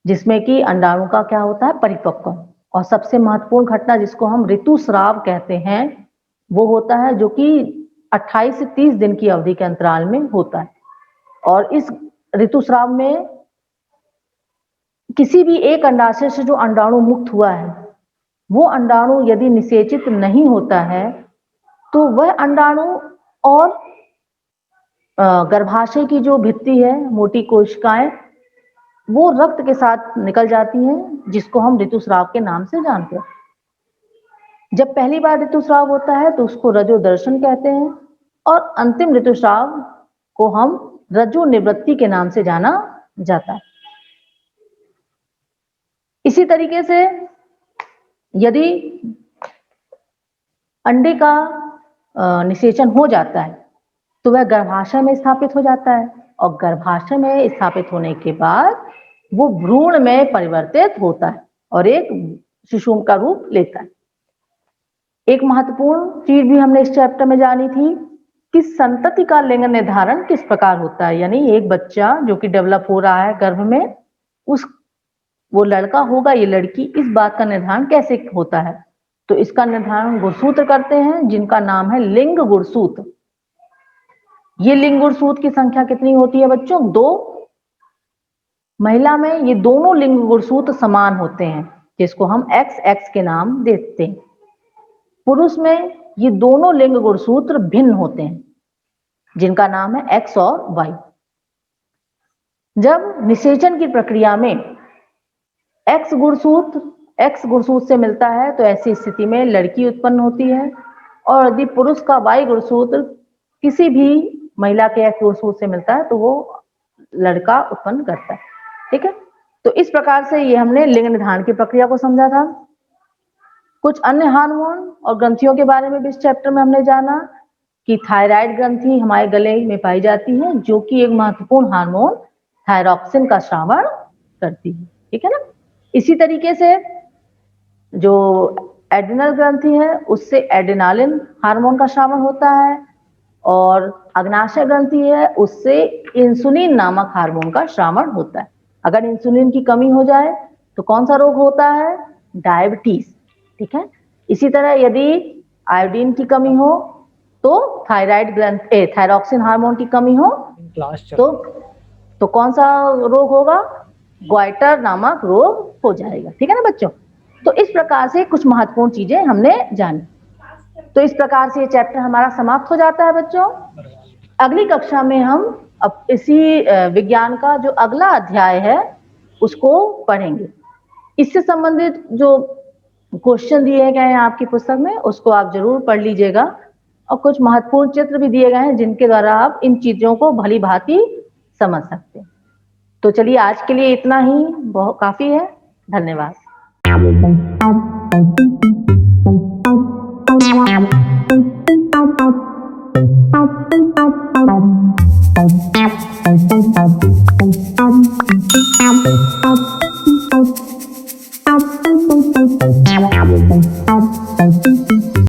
S2: जिसमें कि अंडाणु का क्या होता है? परिपक्व। और सबसे महत्वपूर्ण घटना जिसको हम ऋतुस्राव कहते हैं वो होता है, जो कि 28 से 30 दिन की अवधि के अंतराल में होता है। और इस ऋतुस्राव में किसी भी एक अंडाशय से जो अंडाणु मुक्त हुआ है वो अंडाणु यदि निषेचित नहीं होता है तो वह अंडाणु और गर्भाशय की जो भित्ति है, मोटी कोशिकाएं, वो रक्त के साथ निकल जाती हैं, जिसको हम ऋतुस्राव के नाम से जानते हैं। जब पहली बार ऋतुस्राव होता है तो उसको रजो दर्शन कहते हैं, और अंतिम ऋतुस्राव को हम रजो निवृत्ति के नाम से जाना जाता है। इसी तरीके से यदि अंडे का निषेचन हो जाता है तो वह गर्भाशय में स्थापित हो जाता है, और गर्भाशय में स्थापित होने के बाद वो भ्रूण में परिवर्तित होता है और एक शिशु का रूप लेता है। एक महत्वपूर्ण चीज भी हमने इस चैप्टर में जानी थी कि संतति का लिंग निर्धारण किस प्रकार होता है, यानी एक बच्चा जो कि डेवलप हो रहा है गर्भ में, वो लड़का होगा या लड़की, इस बात का निर्धारण कैसे होता है? तो इसका निर्धारण गुणसूत्र करते हैं, जिनका नाम है लिंग गुणसूत्र। ये लिंग गुणसूत्र की संख्या कितनी होती है बच्चों? 2। महिला में ये दोनों लिंग गुणसूत्र समान होते हैं, जिसको हम XX के नाम देते हैं। पुरुष में ये दोनों लिंग गुणसूत्र भिन्न होते हैं, जिनका नाम है X और Y। जब निषेचन की प्रक्रिया में X गुणसूत्र से मिलता है तो ऐसी स्थिति में लड़की उत्पन्न होती है, और यदि पुरुष का Y गुणसूत्र किसी भी महिला के X गुणसूत्र से मिलता है तो वो लड़का उत्पन्न करता है। ठीक है, तो इस प्रकार से ये हमने लिंग निर्धारण की प्रक्रिया को समझा था। कुछ अन्य हार्मोन और ग्रंथियों के बारे में भी इस चैप्टर में हमने जाना कि थायराइड ग्रंथि हमारे गले में पाई जाती है, जो कि एक महत्वपूर्ण हार्मोन थायरॉक्सिन का स्रावण करती है। ठीक है ना। इसी तरीके से जो एड्रिनल ग्रंथि है उससे एड्रिनालिन हार्मोन का स्रावण होता है, और अग्नाशय ग्रंथि है उससे इंसुलिन नामक हार्मोन का स्रावण होता है। अगर इंसुलिन की कमी हो जाए तो कौन सा रोग होता है? डायबिटीज। ठीक है, इसी तरह यदि आयोडीन की कमी हो तो थायराइड ग्रंथि थायरॉक्सिन हार्मोन की कमी हो तो तो कौन सा रोग होगा? गॉइटर नामक रोग हो जाएगा। ठीक है ना बच्चों? तो इस प्रकार से कुछ महत्वपूर्ण चीजें हमने जानी। तो इस प्रकार से ये चैप्टर हमारा समाप्त हो जाता है बच्चों। अगली कक्षा में हम अब इसी विज्ञान का जो अगला अध्याय है उसको पढ़ेंगे। इससे संबंधित जो क्वेश्चन दिए गए हैं आपकी पुस्तक में उसको आप जरूर पढ़ लीजिएगा, और कुछ महत्वपूर्ण चित्र भी दिए गए हैं जिनके द्वारा आप इन चीजों को भली भांति समझ सकते हैं। तो चलिए आज के लिए इतना ही बहुत काफी है। धन्यवाद।